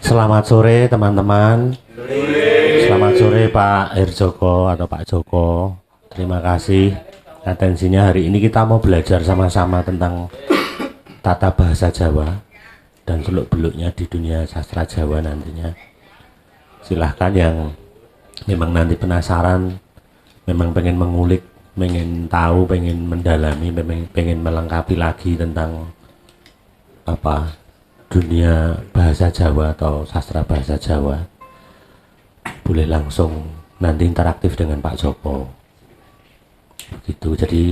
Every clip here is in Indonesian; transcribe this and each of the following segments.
Selamat sore teman-teman. Selamat sore Pak Herjoko atau Pak Joko. Terima kasih atensinya. Hari ini kita mau belajar sama-sama tentang tata bahasa Jawa dan seluk-beluknya di dunia sastra Jawa nantinya. Silahkan yang memang nanti penasaran, memang pengen mengulik, pengen tahu, pengen mendalami, pengen melengkapi lagi tentang dunia bahasa Jawa atau sastra bahasa Jawa, boleh langsung nanti interaktif dengan Pak Joko. Begitu. Jadi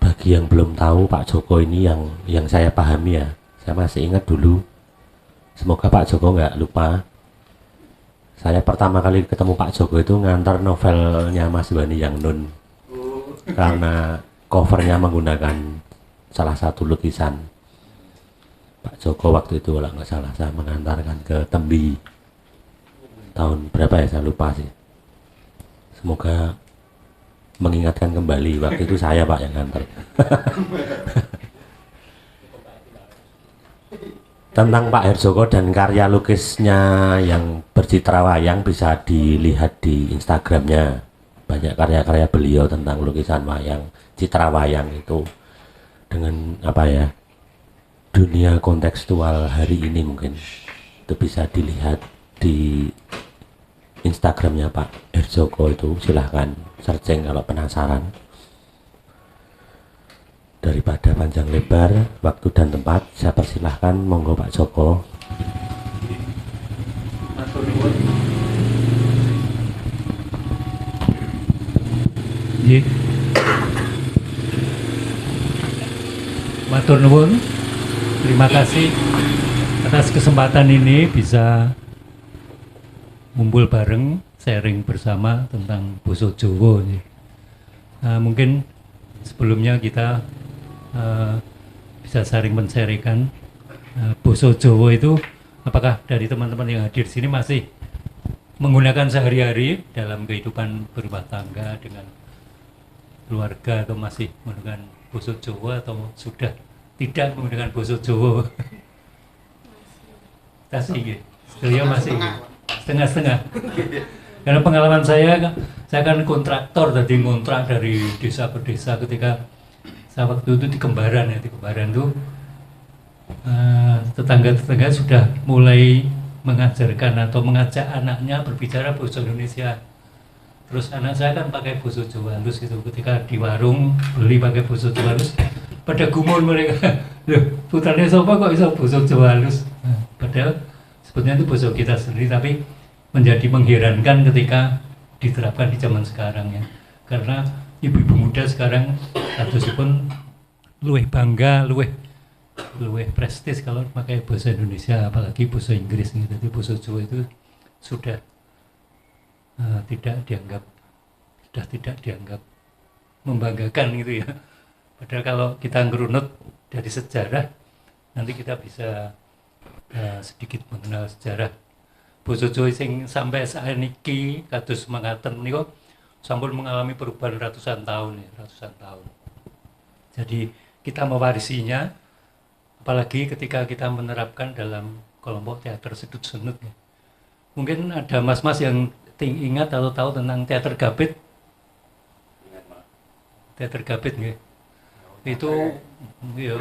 bagi yang belum tahu Pak Joko ini yang saya pahami ya, saya masih ingat dulu. Semoga Pak Joko nggak lupa. Saya pertama kali ketemu Pak Joko itu ngantar novelnya Mas Wani yang Nun, karena covernya menggunakan salah satu lukisan Pak Joko waktu itu, kalau nggak salah saya mengantarkan ke Tembi tahun berapa ya, saya lupa sih. Semoga mengingatkan kembali, waktu itu saya Pak yang ngantar. Tentang Pak Herjoko dan karya lukisnya yang bercitra wayang bisa dilihat di Instagramnya. Banyak karya-karya beliau tentang lukisan wayang, citra wayang itu dengan dunia kontekstual hari ini, mungkin itu bisa dilihat di Instagramnya Pak Herjoko itu. Silahkan searching kalau penasaran. Daripada panjang lebar, waktu dan tempat saya persilahkan, monggo Pak Joko. Matur nuwun. Terima kasih atas kesempatan ini bisa ngumpul bareng, sharing bersama tentang Basa Jawa. Mungkin sebelumnya kita bisa saling men-sharingkan Basa Jawa itu, apakah dari teman-teman yang hadir di sini masih menggunakan sehari-hari dalam kehidupan berumah tangga dengan keluarga, atau masih menggunakan Basa Jawa, atau sudah tidak menggunakan Basa Jawa? Masih setengah-setengah. Karena pengalaman saya kan kontraktor, tadi ngontrak dari desa ke desa. Ketika saya waktu itu di Kembaran tuh tetangga-tetangga sudah mulai mengajarkan atau mengajak anaknya berbicara bahasa Indonesia. Terus anak saya kan pakai bahasa Jawa halus gitu. Ketika di warung beli pakai bahasa Jawa halus, pada gumun mereka. Loh, putranya siapa kok bisa bahasa Jawa halus? Padahal sebetulnya itu bahasa kita sendiri, tapi menjadi mengherankan ketika diterapkan di zaman sekarang ya. Karena ibu-ibu muda sekarang pun luwih bangga, luwih prestis kalau pakai bahasa Indonesia, apalagi bahasa Inggris gitu. Jadi bahasa Jawa itu sudah tidak dianggap membanggakan gitu ya. Padahal kalau kita ngerunut dari sejarah, nanti kita bisa sedikit mengenal sejarah Basa Jawa sing sampai saat niki kados mangkaten niku sampun mengalami perubahan ratusan tahun. Jadi kita mewarisinya, apalagi ketika kita menerapkan dalam kelompok teater sedut senut ya. Mungkin ada mas-mas yang ingat atau tahu tentang teater Gapit. Teater Gapit nggih. Itu ya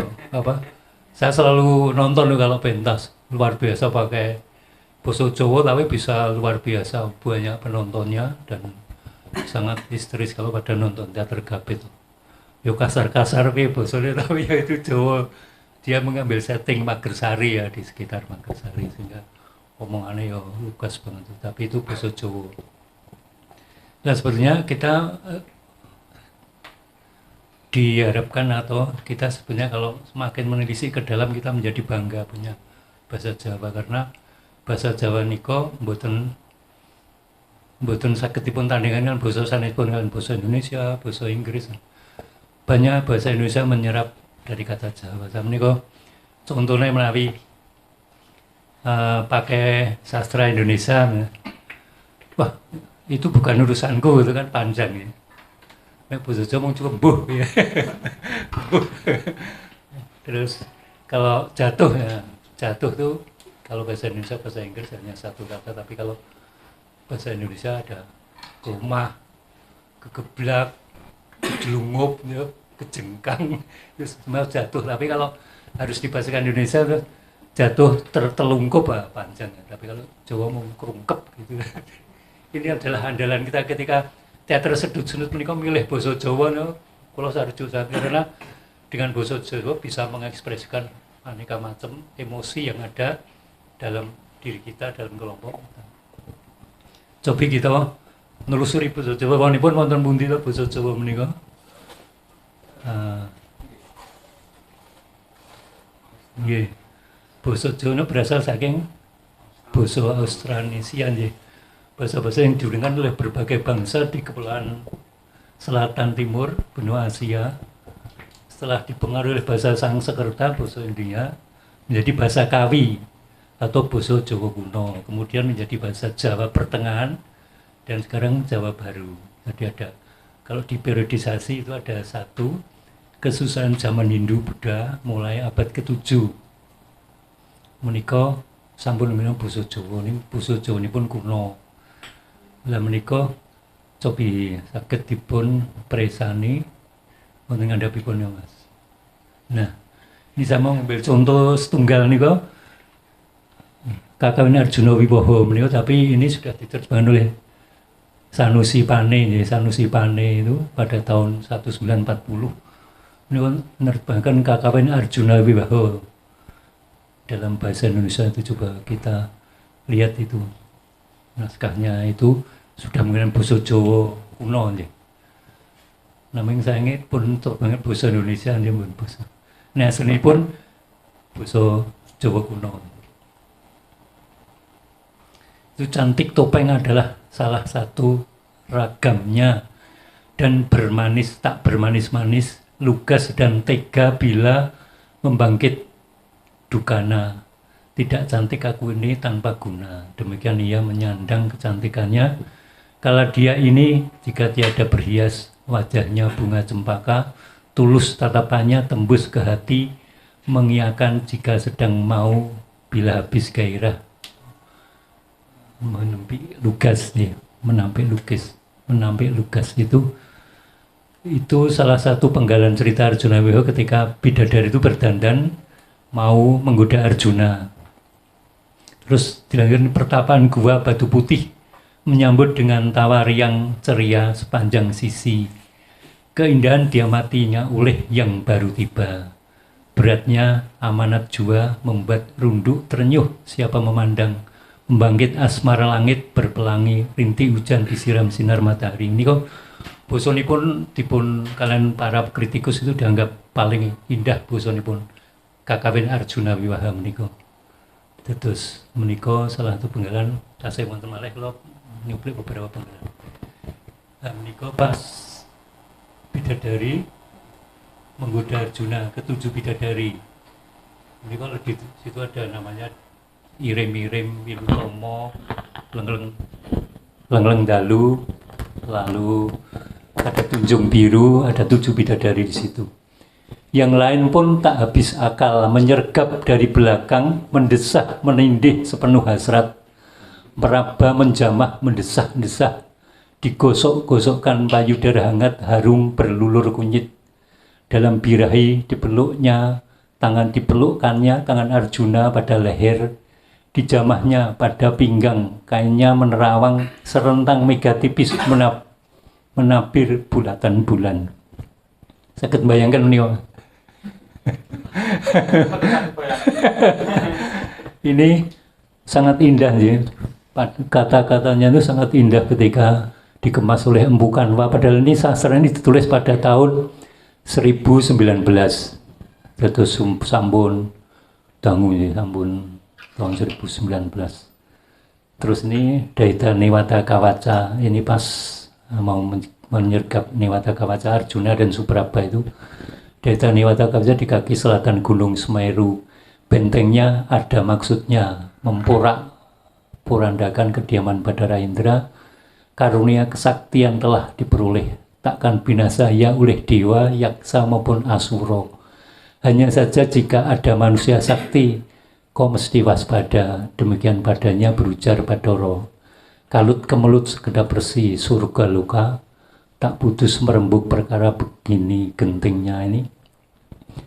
saya selalu nonton kalau pentas, luar biasa pakai Basa Jawa tapi bisa luar biasa, banyak penontonnya dan sangat histeris kalau pada nonton teater Gapit. Yo kasar-kasar basane tapi ya itu Jawa. Dia mengambil setting Magersari ya, di sekitar Magersari, sehingga omongannya ya lugas banget, tapi itu Basa Jawa. Nah sebetulnya kita diharapkan atau kita sebenarnya kalau semakin menelisik ke dalam, kita menjadi bangga punya bahasa Jawa, karena bahasa Jawa niko mboten saged dipun tandingan basa sanèsipun kan basa Indonesia, basa Inggris. Banyak bahasa Indonesia menyerap dari kata Jawa. Niko contohnya menawi pakai sastra Indonesia, wah itu bukan urusanku, itu kan panjang ya. Nek basa Jawa mung cukup mbuh ya. Terus Kalau jatuh ya, jatuh tuh kalau bahasa Indonesia bahasa Inggris hanya satu kata, tapi kalau bahasa Indonesia ada rumah, kegeblak, kejelungup, ya, kejengkang, itu semua jatuh. Tapi kalau harus dibahasakan Indonesia tuh jatuh tertelungkup panjang ya. Tapi kalau Jawa mau kerungkep gitu. Ini adalah andalan kita ketika teater sedut sunut menika milih basa Jawa no. Kula sarju sangat karena dengan basa Jawa bisa mengekspresikan aneka macam emosi yang ada dalam diri kita, dalam kelompok kita. Coba kita nelusuri basa Jawa, wonten wonten pundi ta basa Jawa menika? Nggih. Basa Jawa berasal saking basa Austronesia nggih. Basa-basa yang digunakan oleh berbagai bangsa di kepulauan selatan timur benua Asia. Setelah dipengaruhi oleh bahasa Sanskerta, bahasa India, menjadi bahasa Kawi atau basa Jawa kuno. Kemudian menjadi bahasa Jawa pertengahan dan sekarang Jawa baru. Jadi ada, kalau diperiodisasi itu ada satu kesusahan zaman Hindu Buddha mulai abad ke-7. Menika sampun minum basa Jawa ini pun kuno. Lah menika cobi saged dipun presani wonten ngandhapipun ya Mas. Nah, ini saya mau ngambil contoh setunggal nika Kakawin Arjuna Wiwaha menika, tapi ini sudah diterjemahkan oleh Sanusi Pane. Sanusi Pane itu pada tahun 1940 menika menerbangkan Kakawin Arjuna Wiwaha dalam bahasa Indonesia. Itu coba kita lihat itu naskahnya, itu sudah menggunakan basa Jawa kuno nggih. Namanya saya pun terbanget basa Indonesia nggih pun basa. Nah, seni pun basa Jawa kuno. Itu cantik topeng adalah salah satu ragamnya, dan bermanis tak bermanis-manis, lugas dan tega bila membangkit dukana. Tidak cantik aku ini tanpa guna. Demikian ia menyandang kecantikannya. Kala dia ini jika tiada berhias, wajahnya bunga cempaka, tulus tatapannya tembus ke hati, mengiakan jika sedang mau, bila habis gairah menampik lugas nih, menampik lugas itu salah satu penggalan cerita Arjuna Wiwaha ketika bidadari itu berdandan mau menggoda Arjuna. Terus dilanjutkan pertapaan gua Batu Putih menyambut dengan tawa riang ceria sepanjang sisi. Keindahan diamatinya oleh yang baru tiba. Beratnya amanat jua membuat runduk terenyuh siapa memandang. Membangkit asmara langit berpelangi, rintik hujan disiram sinar matahari. Ini kok bosanipun dipun kalian para kritikus itu dianggap paling indah bosanipun Kakawin Arjuna Wiwaha menika. Terus menika salah satu penggalan tasih wonten malih kula nyuplik beberapa penggalan. Nah, menika pas bidadari menggoda Arjuna, ketujuh bidadari. Menika lagi situ ada namanya Irim-irim Wilutomo, Lengleng Dalu, lalu ada Tunjung Biru, ada 7 bidadari di situ. Yang lain pun tak habis akal, menyergap dari belakang, mendesah, menindih sepenuh hasrat, meraba, menjamah, mendesah-desah, digosok-gosokkan payudara hangat, harum berlulur kunyit. Dalam birahi dipeluknya, tangan dipelukkannya, tangan Arjuna pada leher, dijamahnya pada pinggang, kainnya menerawang, serentang mega tipis menabir bulatan bulan. Sakit bayangkan ini. Ini sangat indah ya. Kata-katanya itu sangat indah ketika dikemas oleh Empu Kanwa. Padahal ini sastra ini ditulis pada tahun 1019. Terus sampun dangu ya, sampun tahun 1019. Terus ini Daita Newata Kawaca, ini pas mau menyergap Newata Kawaca Arjuna dan Supraba itu. Daita Newata Kawaca di kaki selatan Gunung Semeru. Bentengnya ada maksudnya memporak-porandakan kediaman Badara Indra. Karunia kesaktian telah diperoleh, takkan binasa ya oleh dewa, yaksa maupun asura. Hanya saja jika ada manusia sakti, kau mesti waspada. Demikian padanya berujar Bathara. Kalut kemelut sekedap bersih surga luka, tak putus merembuk perkara begini gentingnya ini.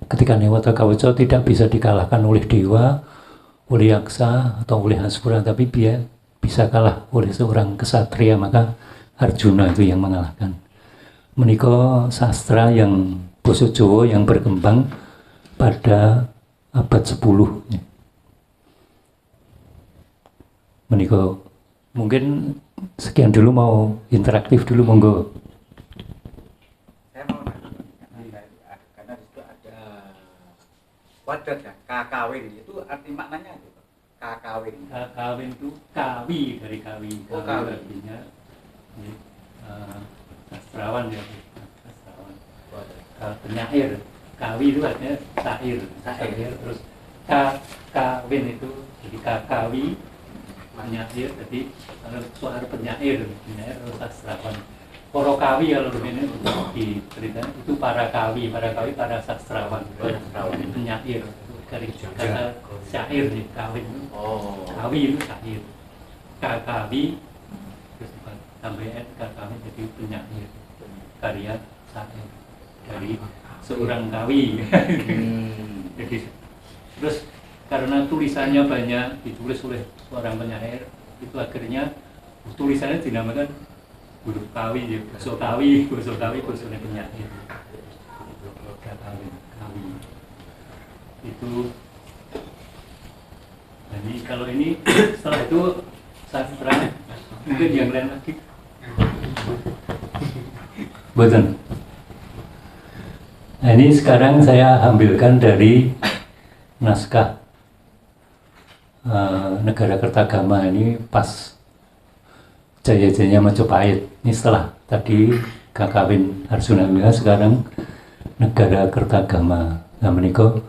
Ketika Newata Kawaca tidak bisa dikalahkan oleh dewa, oleh yaksa atau oleh asura, tapi dia bisa kalah oleh seorang kesatria, maka Arjuna itu yang mengalahkan. Menika sastra yang basa Jawa yang berkembang pada abad 10. Menika mungkin sekian dulu, mau interaktif dulu, monggo. Karena di situ ada wadat ya, kakawin itu arti maknanya itu kakawin. Kakawin itu kawi, dari kawi. Oh, kawi. Artinya sastrawan ya, sastrawan. Penyair, kawi itu artinya sair. Terus kawin itu jadi kakawi, penyair, jadi suara penyair atau sastrawan. Para kawi kalau begini diceritakan itu para kawi para sastrawan, penyair dari kata syair nih, kawin. Kawi itu syair, kakawi terus sampai kakawi jadi penyair, karya syair dari seorang kawi. Jadi terus karena tulisannya banyak ditulis oleh seorang penyair, itu akhirnya tulisannya dinamakan huruf kawi, ya, basa kawi, basane penyair. Kawi. Itu. Jadi kalau ini setelah itu sastra, mungkin yang lain lagi. Betul. Nah, ini sekarang saya ambilkan dari naskah Negara Kertagama ini pas jaya-jayanya Majapahit. Ini setelah tadi Kakawin Arjuna, sekarang Negara Kertagama. Nah, menika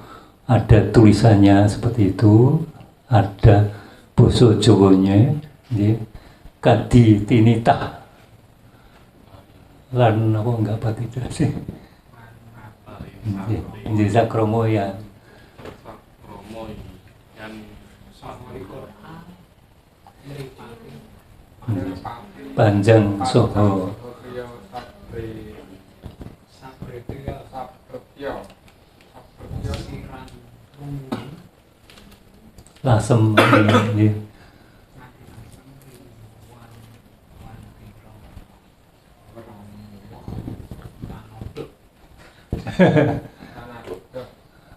ada tulisannya seperti itu, ada basa Jawanya, kadi tinitah lan apa enggak pati sih. Nggih sakromo ya. Panjang soho lasem ini.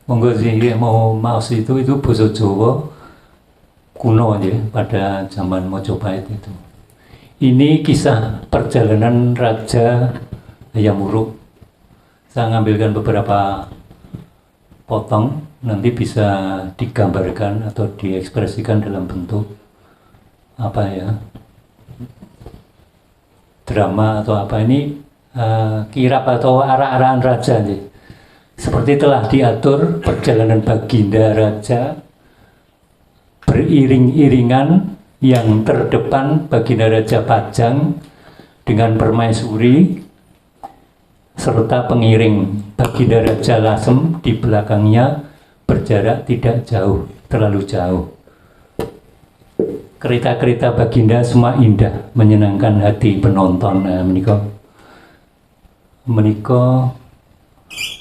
Monggo sih mau maos itu basa Jawa kuno ya, pada zaman Majapahit itu. Ini kisah perjalanan Raja Hayam Wuruk. Saya ngambilkan beberapa potong, nanti bisa digambarkan atau diekspresikan dalam bentuk apa ya, drama atau apa. Ini kirap atau arah-arahan raja nih. Seperti telah diatur perjalanan baginda raja beriring-iringan, yang terdepan baginda Raja Pajang dengan permaisuri serta pengiring. Baginda Raja Lasem di belakangnya berjarak tidak jauh, terlalu jauh. Kereta-kereta baginda semua indah, menyenangkan hati penonton. Nah, menika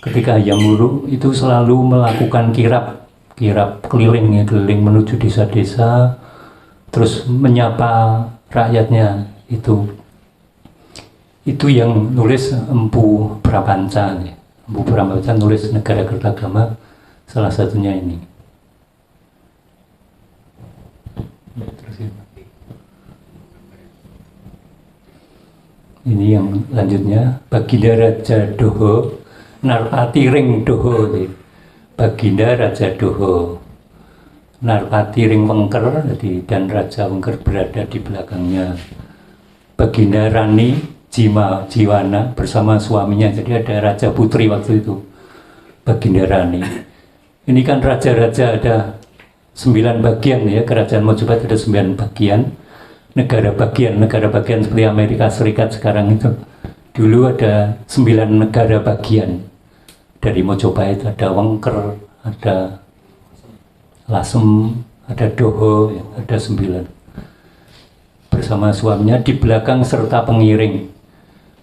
ketika Hayam Wuruk itu selalu melakukan kirap keliling menuju desa-desa, terus menyapa rakyatnya. Itu yang nulis Empu Prapanca. Empu Prapanca nulis Negara Kertagama, salah satunya ini. Ini yang lanjutnya, Baginda Raja Doho Narpati Ring Doho. Baginda Raja Doho Narpati Ring Wengker, dan Raja Wengker berada di belakangnya. Baginda Rani Jiwana bersama suaminya, jadi ada Raja Putri waktu itu, Baginda Rani. Ini kan raja-raja ada 9 bagian ya, kerajaan Majapahit ada 9 bagian, negara bagian seperti Amerika Serikat sekarang itu. Dulu ada 9 negara bagian. dari Mojopahit, ada Wengker, ada Lasem, ada Doho, ya, ada 9 bersama suaminya. Di belakang serta pengiring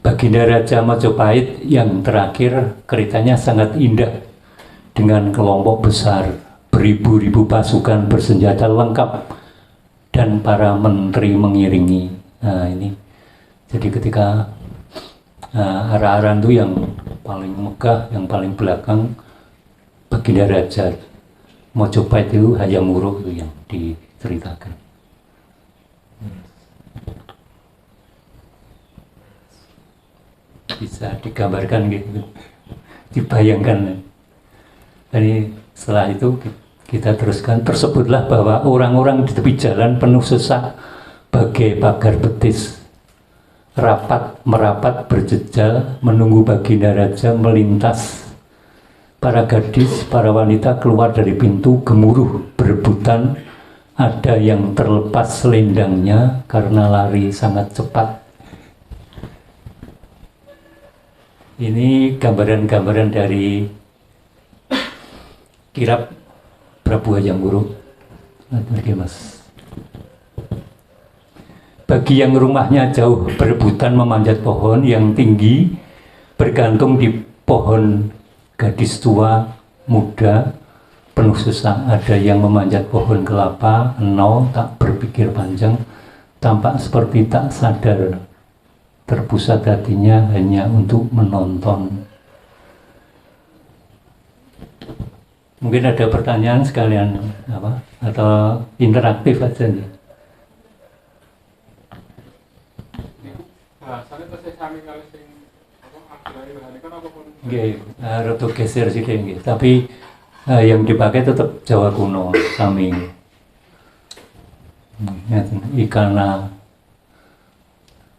Baginda Raja Majapahit yang terakhir, keretanya sangat indah dengan kelompok besar, beribu-ribu pasukan bersenjata lengkap dan para menteri mengiringi. Nah ini, jadi ketika arah-arah itu yang paling megah, yang paling belakang Baginda Raja Majapahit itu Hayam Wuruk itu yang diceritakan. Bisa digambarkan gitu, dibayangkan. Jadi setelah itu kita teruskan, tersebutlah bahwa orang-orang di tepi jalan penuh sesak bagai pagar betis, rapat merapat berjejal menunggu Baginda Raja melintas. Para gadis, para wanita keluar dari pintu gemuruh berebutan, ada yang terlepas selendangnya karena lari sangat cepat. Ini gambaran-gambaran dari kirab Prabu Hayam Wuruk. Mas. Bagi yang rumahnya jauh berebutan memanjat pohon yang tinggi, bergantung di pohon gadis tua, muda, penuh sesak. Ada yang memanjat pohon kelapa, tak berpikir panjang, tampak seperti tak sadar. Terpusat hatinya hanya untuk menonton. Mungkin ada pertanyaan sekalian apa atau interaktif aja nih. Nggih, rada geser sithik nggih, tapi yang dipakai tetap Jawa kuno sami. Ikana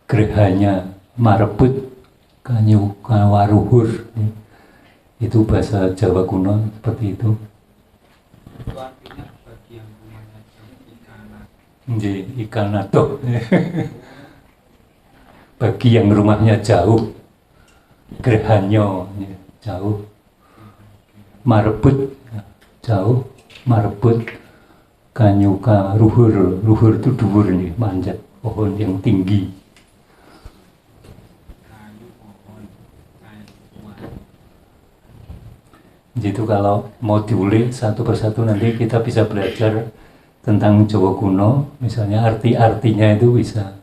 gerehanya marebut kanyu kawaruhur, itu bahasa Jawa kuno seperti itu. Itu artinya bagi yang rumahnya jauh ikana. Nggih, ikana toh. Bagi yang rumahnya jauh, gerehanya jauh, marebut jauh, marebut kanyu karuhur, ruhur itu dhuwur nih, manjat pohon yang tinggi. Jadi kalau mau diulik satu persatu nanti kita bisa belajar tentang Jawa kuno, misalnya arti-artinya itu bisa.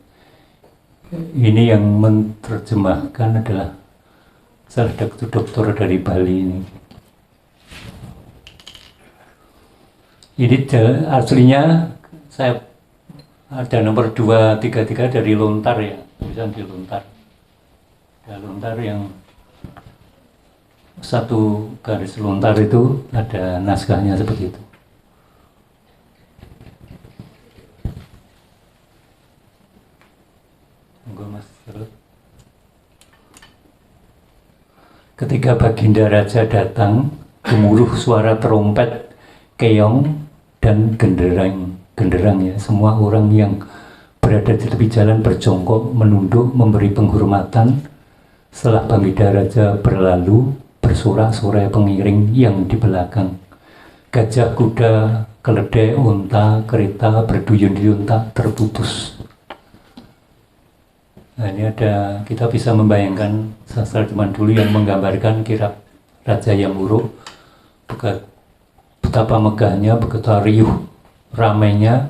Ini yang menerjemahkan adalah salah satu dokter dari Bali ini. Ini aslinya saya ada nomor 233 dari Lontar ya, bisa di Lontar. Ada Lontar yang satu garis lontar itu ada naskahnya seperti itu. Ketika Baginda Raja datang, gemuruh suara trompet, keong, dan genderang ya. Semua orang yang berada di tepi jalan berjongkok, menunduk, memberi penghormatan. Setelah Baginda Raja berlalu, bersorak-sorai pengiring yang di belakang. Gajah, kuda, keledai, unta, kereta berduyun-duyun tak terputus. Nah ini ada, kita bisa membayangkan sastra zaman dulu yang menggambarkan kirab Raja Hayam Wuruk, betapa megahnya, betapa riuh ramainya.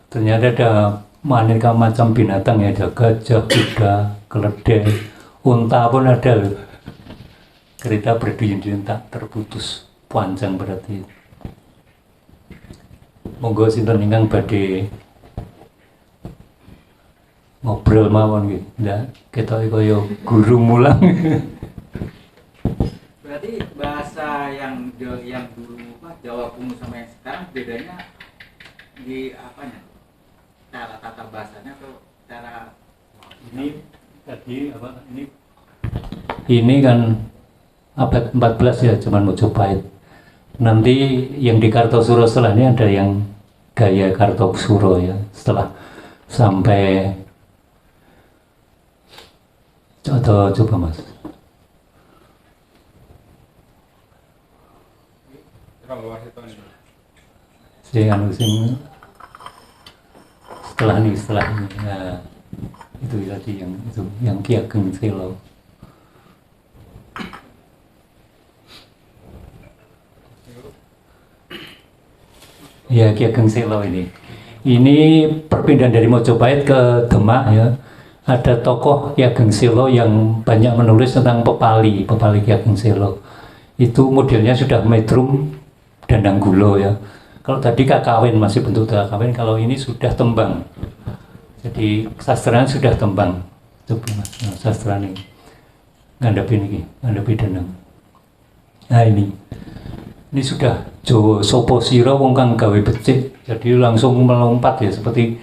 Ternyata ada aneka macam binatang ya, ada gajah, kuda, keledai, unta pun ada loh. Kereta berduyun-duyun tak terputus, panjang berarti. Monggo sinten ingkang badhe ngobrol mawon nggih. Ndak ketoke kaya guru mulang. Berarti bahasa yang dulu Jawa kuno sama yang sekarang bedanya di apanya? Cara tata bahasanya atau cara Ini tadi apa? Ini kan abad 14 ya, cuman Mojopahit. Nanti yang di Kartosuro setelah ini ada yang gaya Kartosuro ya, setelah sampai coba mas. sing setelah ini nah, itu tadi yang Ki Ageng Selo. Ya, Ki Ageng Selo ini perpindahan dari Mojopahit ke Demak ya. Ada tokoh Ki Ageng Selo yang banyak menulis tentang pepali Ki Ageng Selo. Itu modelnya sudah metrum dan anggulo ya. Kalau tadi kakawin masih bentuk kakawin, kalau ini sudah tembang. Jadi sastranya sudah tembang. Coba mas, sastra ini ngadapi danang. Nah ini sudah Jawa sopo sira wong kang gawe becik. Jadi langsung melompat ya, seperti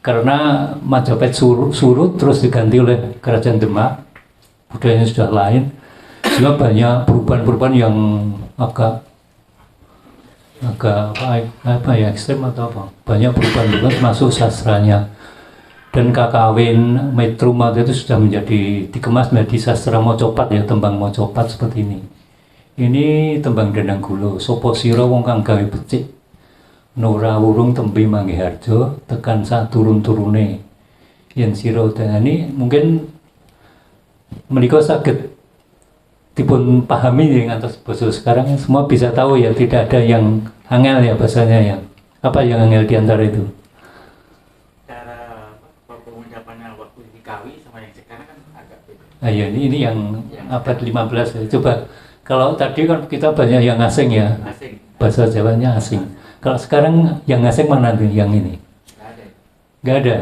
karena Majapahit surut terus diganti oleh Kerajaan Demak, budayanya sudah lain, sehingga banyak perubahan-perubahan yang agak apa ya, ekstrem atau apa, banyak perubahan masuk sastranya. Dan kakawin metrum itu sudah dikemas menjadi sastra mocopat ya, tembang mocopat seperti ini. Ini tembang Dananggulo, sopo sira wong kang gawe becik, Nora wurung tembe mangge harjo, tekan sak turun-turune yen sira ini mungkin menika saged dipun pahami ya ngantos basa sekarang semua bisa tahu ya, tidak ada yang angel ya bahasanya ya. Apa yang angel di antara itu? Cara pengucapannya waktu dikawi sama yang sekarang kan agak beda. Iya, ini yang abad 15 ya. Coba kalau tadi kan kita banyak yang asing ya. Asing. Bahasa Jawanya asing. Kalau sekarang yang asing mana tuh yang ini? Nggak ada. Nggak ada.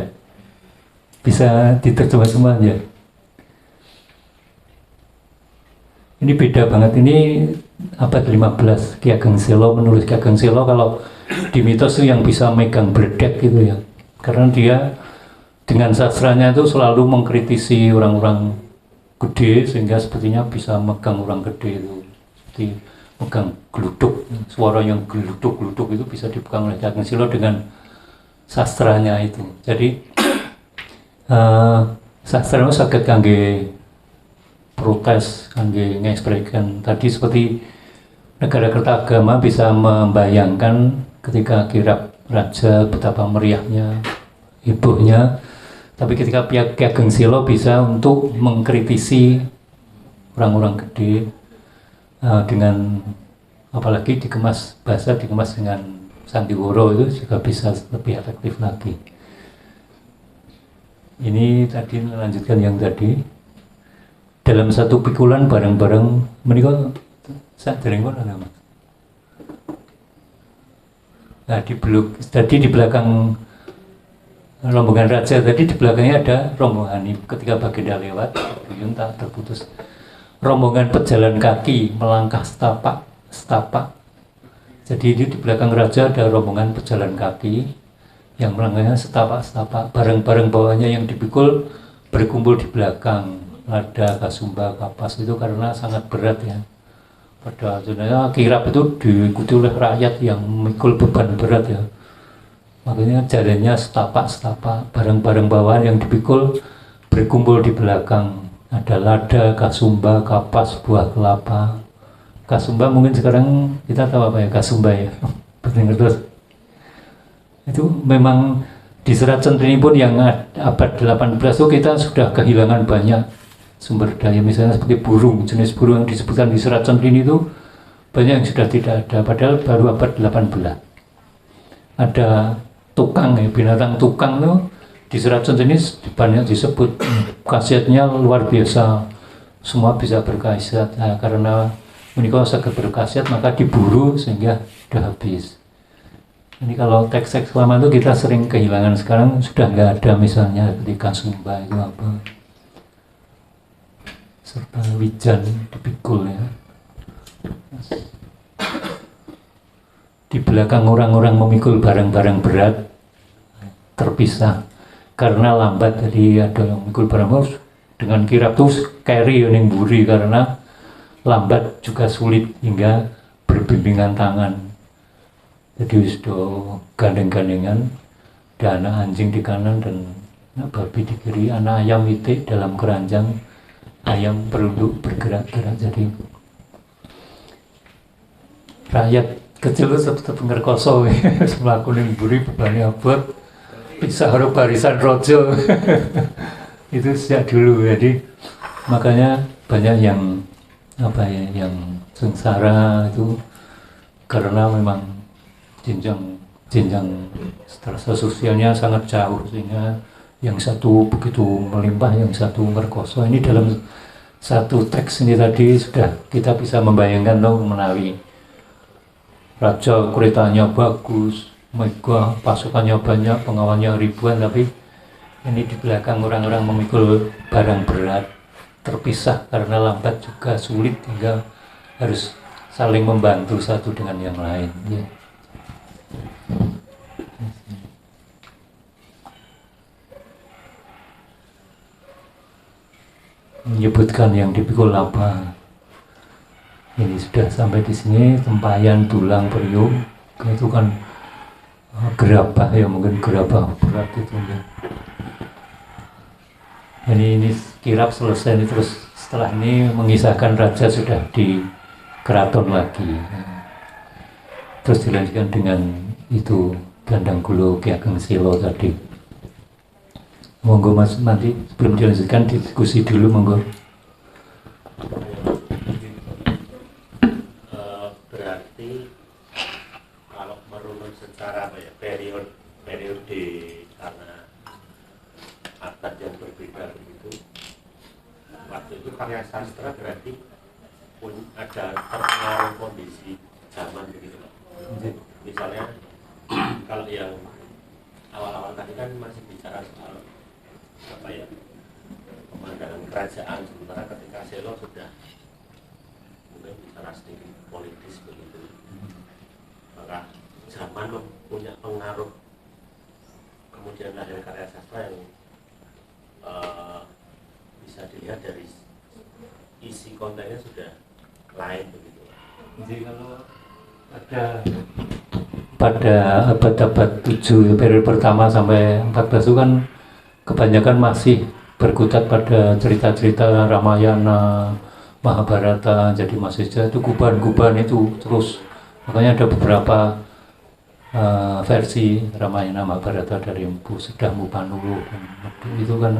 Bisa diterjemah semua aja. Ini beda banget, ini abad 15. Ki Ageng Selo menulis. Ki Ageng Selo kalau di mitos itu yang bisa megang bledek gitu ya. Karena dia dengan sastranya itu selalu mengkritisi orang-orang gede, sehingga sepertinya bisa megang orang gede itu. Seperti megang geluduk, suara yang geluduk-geluduk itu bisa dipegang oleh Ki Ageng Selo dengan sastranya itu. Jadi sastra itu saged kangge protes, kangge ngekspresikan tadi seperti negara Kertagama bisa membayangkan ketika kirap raja betapa meriahnya, hebohnya, tapi ketika Ki Ageng Selo bisa untuk mengkritisi orang-orang gede dengan apalagi dikemas dengan sandiwara itu juga bisa lebih efektif lagi. Ini tadi melanjutkan yang tadi dalam satu pikulan bareng-bareng menika sak dereng pun ana Mas. Nah tadi di belakang rombongan raja tadi di belakangnya ada rombongan ini ketika Baginda lewat buyun tak terputus. Rombongan pejalan kaki melangkah setapak. Jadi di belakang raja ada rombongan pejalan kaki yang melangkahnya setapak bareng-bareng bawahnya yang dipikul berkumpul di belakang. Lada, kasumba, kapas itu karena sangat berat ya. Pada sebenarnya kirap itu diikuti oleh rakyat yang memikul beban berat ya. Makanya jalannya setapak bareng-bareng bawahan yang dipikul berkumpul di belakang. Ada lada, kasumba, kapas, buah kelapa. Kasumba mungkin sekarang kita tahu apa ya kasumba ya. Betul terus. Itu memang di Serat Centrini pun yang abad 18 itu kita sudah kehilangan banyak sumber daya, misalnya seperti burung, jenis burung yang disebutkan di Serat Centrini itu banyak yang sudah tidak ada, padahal baru abad 18. Ada tukang ya, binatang tukang itu di Serat Centrini banyak disebut, khasiatnya luar biasa, semua bisa berkhasiat. Nah, karena menikah sangat berkhasiat maka diburu sehingga sudah habis. Ini kalau teks-teks lama itu kita sering kehilangan, sekarang sudah nggak ada, misalnya seperti kasumba itu apa, serta wijan dipikul ya. Di belakang orang-orang memikul barang-barang berat terpisah karena lambat, jadi ada yang memikul barang dengan kirap tuh carry yang buri karena lambat juga sulit hingga berbimbingan tangan. Jadi sudah gandeng-gandengan, ada anak anjing di kanan dan anak babi di kiri, anak ayam itik dalam keranjang, ayam perunduk bergerak-gerak. Jadi rakyat kecil itu tetap ngerkoso selaku ning mburi bebane abot pisah karo barisan rojo. Itu sejak dulu, jadi makanya banyak yang apa ya, yang sengsara itu karena memang jenjang strata sosialnya sangat jauh, sehingga yang satu begitu melimpah, yang satu merkoso. Ini dalam satu teks ini tadi sudah kita bisa membayangkan loh, menawi raja keretanya bagus, megah, pasukannya banyak, pengawalnya ribuan, tapi ini di belakang orang-orang memikul barang berat, terpisah karena lambat juga sulit, hingga harus saling membantu satu dengan yang lain. Ya. Menyebutkan yang dipikul apa. Ini sudah sampai di sini, tempayan, tulang, periuk, itu kan gerabah ya, mungkin gerabah berat itu ya. Ini kirap selesai, terus setelah ini mengisahkan raja sudah di keraton lagi. Terus dilanjutkan dengan itu Gandang Gulo Ki Ageng Silo tadi. Monggo Mas, nanti sebelum dilanjutkan diskusi dulu, monggo. Berarti kalau merunut secara periode karena abad yang berbeda begitu, waktu itu karya sastra berarti pun ada terpengaruh kondisi zaman begitu Pak. Misalnya kalau yang awal-awal tadi kan masih bicara soal apa ya, pemandangan kerajaan, sementara ketika Selo sudah mungkin bicara sedikit politis begitu. Maka zaman punya pengaruh, kemudian lahir karya sastra yang bisa dilihat dari isi kontennya sudah lain begitu. Jadi kalau pada abad-abad 7 periode pertama sampai 14 itu kan kebanyakan masih berkutat pada cerita-cerita Ramayana, Mahabharata, jadi masih itu kuban-kuban itu terus. Makanya ada beberapa versi Ramayana Mahabharata dari Empu Sedah Mupanulu, itu kan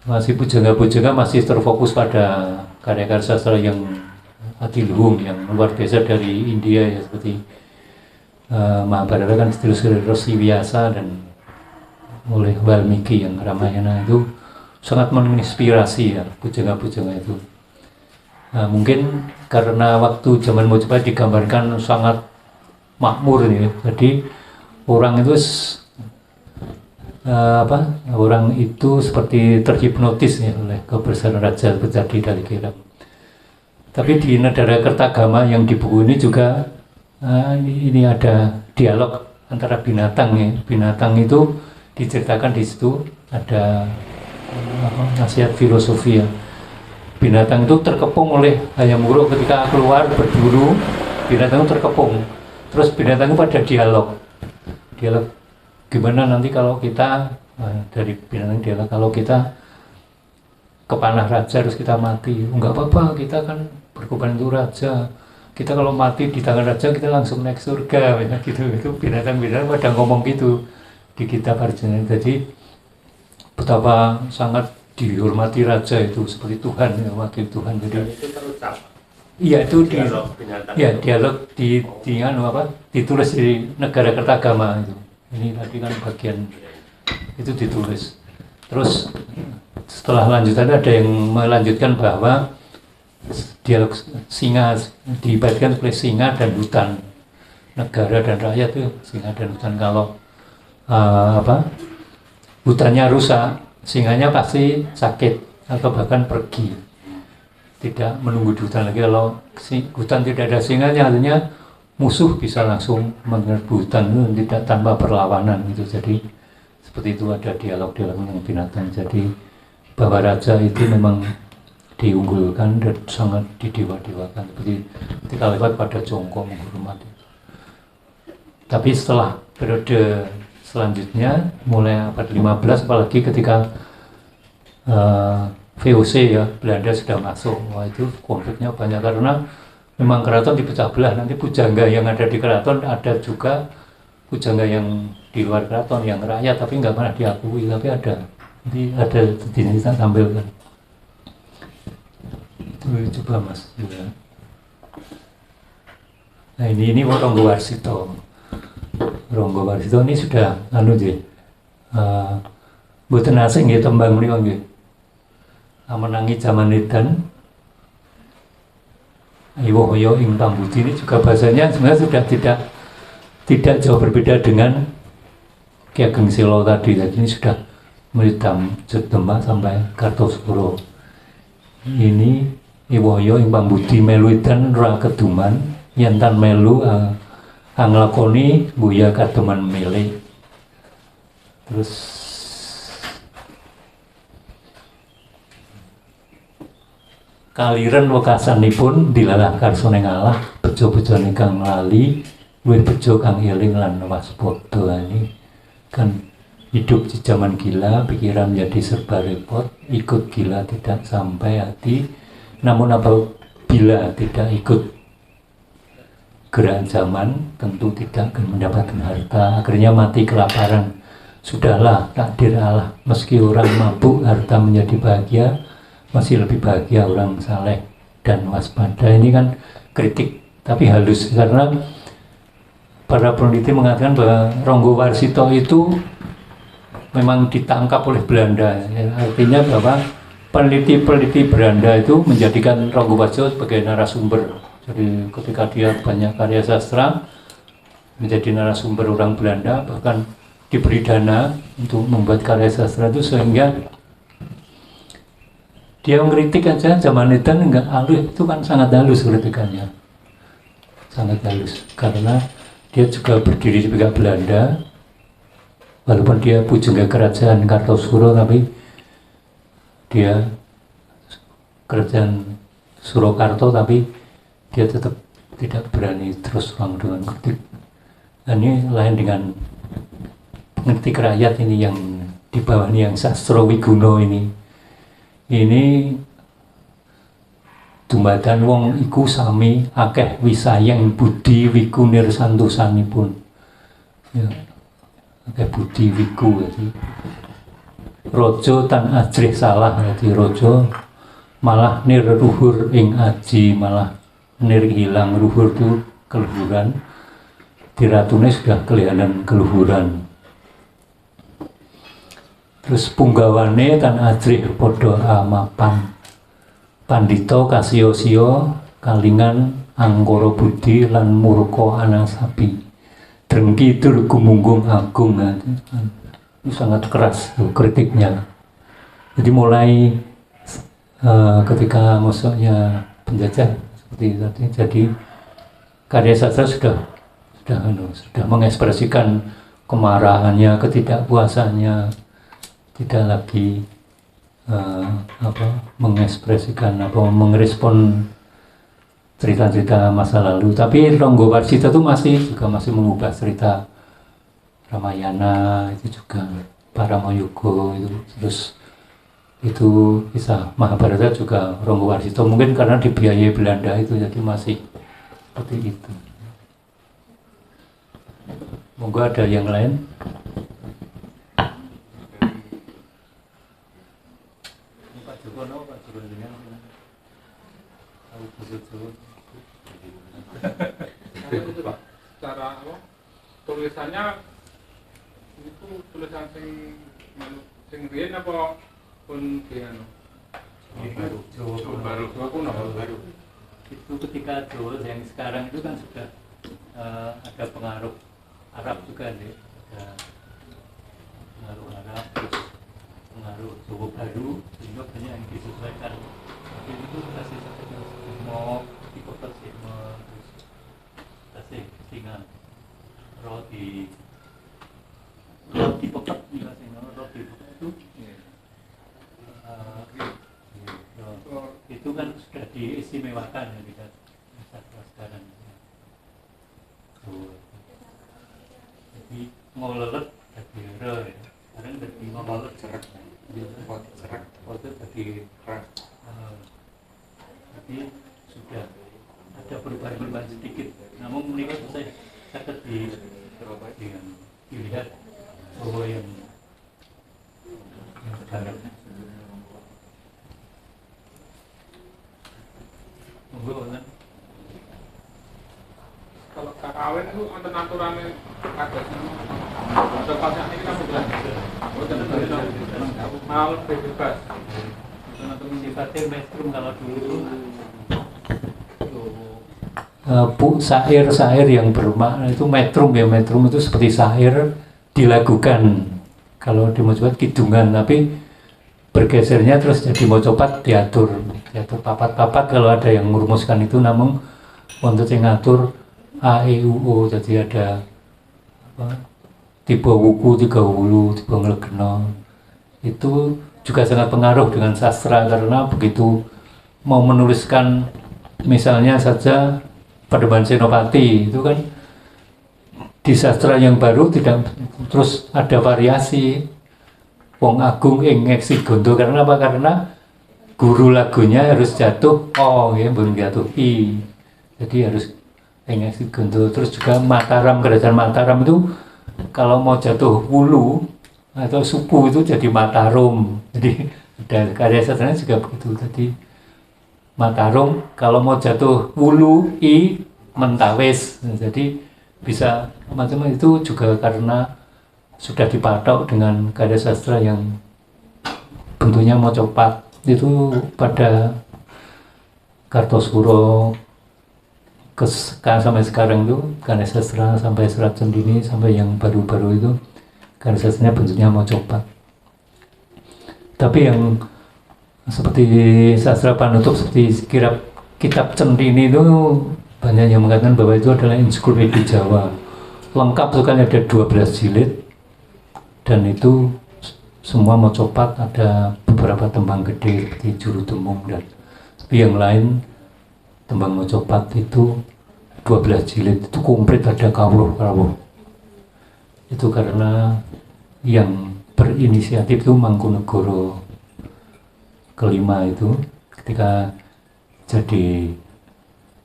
masih pujangga-pujangga masih terfokus pada karya-karya sastra yang adiluhung, yang luar biasa dari India ya, seperti Mahabharata kan stil-stil Resi Vyasa, dan oleh Walmiki yang Ramayana itu sangat menginspirasi ya pujangga-pujangga itu. Nah, mungkin karena waktu zaman Majapahit digambarkan sangat makmur ya, jadi orang itu orang itu seperti terhipnotis ya oleh kebesaran Raja Bedadi dari Kirap. Tapi di Negara Kertagama yang di buku ini juga ini ada dialog antara binatang ya. Binatang itu diceritakan di situ, ada nasihat filosofi ya. Binatang itu terkepung oleh Hayam Wuruk ketika keluar berburu, binatang itu terkepung. Terus binatang itu pada dialog gimana nanti kalau kita dari binatang dialog, kalau kita kepanah raja terus kita mati, enggak apa-apa, kita kan berkorban untuk raja, kita kalau mati di tangan raja kita langsung naik surga ya, gitu. Itu binatang-binatang pada ngomong gitu di kitab Arjuna. Jadi betapa sangat dihormati raja itu seperti Tuhan ya, wakil Tuhan. Jadi itu terucap. Iya, itu dialog ditulis di Negara Kertagama itu. Ini tadi kan bagian itu ditulis. Terus setelah lanjutannya ada yang melanjutkan bahwa dialog singa dibagikan oleh singa dan hutan, negara dan rakyat itu singa dan hutan. Kalau hutannya rusak, singanya pasti sakit atau bahkan pergi, tidak menunggu di hutan lagi. Kalau hutan tidak ada singanya, artinya musuh bisa langsung menyerbu hutan itu tidak tanpa perlawanan gitu. Jadi seperti itu, ada dialog-dialog yang binatang. Jadi bahwa raja itu memang diunggulkan dan sangat didewa-dewakan, seperti ketika lewat pada jongkok menghormati. Tapi setelah periode selanjutnya mulai abad 15, apalagi ketika VOC ya, Belanda sudah masuk, wah itu konfliknya banyak karena memang keraton dipecah belah. Nanti pujangga yang ada di keraton ada juga pujangga yang di luar keraton yang rakyat tapi nggak pernah diakui, tapi ada. Jadi ada di sini saya tampilkan. Itu coba Mas juga. Nah ini Ronggo Warsito. Ronggo Warsito ini sudah mboten asing nggih tembang menika nggih. Menangi zaman edan. Iwohoyo ing pambudi ini juga bahasanya sebenarnya sudah tidak jauh berbeda dengan Ki Ageng Silo tadi. Jadi ini sudah melitam Demak sampai Kartosuro. Ini Iwohoyo ing pambudi melu edan ra keduman yen tan melu anglakoni buya kademan milih. Terus kaliren wekasanipun dilalah karsane ngalah bejo-bejo ingkang lali luwih bejo kang eling lan waspada. Ini kan hidup di zaman gila, pikiran menjadi serba repot, ikut gila tidak sampai hati, namun apabila tidak ikut gerakan zaman tentu tidak akan mendapatkan harta, akhirnya mati kelaparan. Sudahlah takdir Allah, meski orang mabuk harta menjadi bahagia, masih lebih bahagia orang saleh dan waspada. Ini kan kritik tapi halus, karena para peneliti mengatakan bahwa Ronggo Warsito itu memang ditangkap oleh Belanda. Artinya bahwa peneliti-peneliti Belanda itu menjadikan Ronggo Warsito sebagai narasumber. Jadi ketika dia banyak karya sastra menjadi narasumber orang Belanda, bahkan diberi dana untuk membuat karya sastra itu, sehingga dia mengkritik aja zaman edan enggak halus, itu kan sangat halus kritikannya, sangat halus, karena dia juga berdiri di pihak Belanda, walaupun dia pujangga kerajaan Kartosuro, tapi dia kerajaan Surakarta, tapi dia tetap tidak berani terus terang dengan kritik. Dan ini lain dengan kritik rakyat ini yang di bawah ini, yang Sastro Wiguno ini dumatan wong iku sami akeh wisayang budi wiku nirsantosanipun. Ya, akeh budi wiku, jadi rojo tan ajrih salah, jadi rojo malah nir ruhur ing aji, malah nir hilang, ruhur itu keluhuran, di ratune sudah kelihatan keluhuran. Terus punggawane tan ajrih podo amapan, pandito kasio-sio kalingan angkara budi lan murka anasapi, drengki tur gumunggung agung. Itu sangat keras tuh kritiknya. Jadi mulai ketika masuknya penjajah seperti tadi, jadi karya sastra sudah mengekspresikan kemarahannya, ketidakpuasannya, tidak lagi mengekspresikan merespon cerita-cerita masa lalu. Tapi Ronggo Warsito itu masih mengubah cerita Ramayana, itu juga Paramayoga itu, terus itu kisah Mahabharata juga Ronggo Warsito, mungkin karena dibiayai Belanda itu, jadi masih seperti itu. Monggo ada yang lain. Cara tulisannya itu tulisan sing riyen apa pun dianu Jawa kuno baru. Itu ketika Jawa yang sekarang itu kan sudah ada pengaruh Arab juga nih, ada pengaruh Arab, terus pengaruh Jawa baru, sehingga banyak yang disesuaikan. Tapi itu kasih mau dipotong sih, terus kasih tinggal roti pekak, roti pekak itu kan sudah diistimewakan ya, tidak sekarang. Jadi ngolelet jadi re, sekarang jadi ngolelet cerak, waktu jadi keras. Jadi sudah ada yang dilihat bahwa yang terhadap kan Kalau kakawin itu wonten aturannya ada pasnya ini kan bukan. Mau bebas. sifatnya metrum kalau dulu syair yang bermakna itu metrum ya, metrum itu seperti syair dilakukan kalau di mocopat kidungan, tapi bergesernya terus jadi mocopat diatur papat-papat kalau ada yang merumuskan itu, namun untuk yang ngatur A, E, U, O, jadi ada apa, tipe wuku, tiga hulu, tipe ngelegeno, itu juga sangat pengaruh dengan sastra, karena begitu mau menuliskan misalnya saja Pademan Senopati itu kan di sastra yang baru tidak terus ada variasi Wong Agung ing Eksigondo, karena apa? Karena guru lagunya harus jatuh ya, belum jatuh I, jadi harus ing Eksigondo. Terus juga Mataram, kerajaan Mataram itu kalau mau jatuh wulu atau suku itu jadi Matarum, jadi ada karya sastranya juga begitu. Jadi Matarum kalau mau jatuh wulu I Mentawis, jadi bisa macam-macam. Itu juga karena sudah dipatok dengan karya sastra yang bentuknya mocopat. Itu pada Kartosuro sampai sekarang itu karya sastra, sampai Serat Sendini, sampai yang baru-baru itu karya sastranya bentuknya mocopat. Tapi yang seperti sastra panutup seperti kitab Centini itu banyak yang mengatakan bahwa itu adalah ensiklopedia Jawa lengkap, itu kan ada 12 jilid dan itu semua mocopat, ada beberapa tembang gede seperti Juru Temung, dan tapi yang lain tembang mocopat itu 12 jilid itu komplit, ada kawruh. Itu karena yang berinisiatif itu Mangkunegoro kelima itu ketika jadi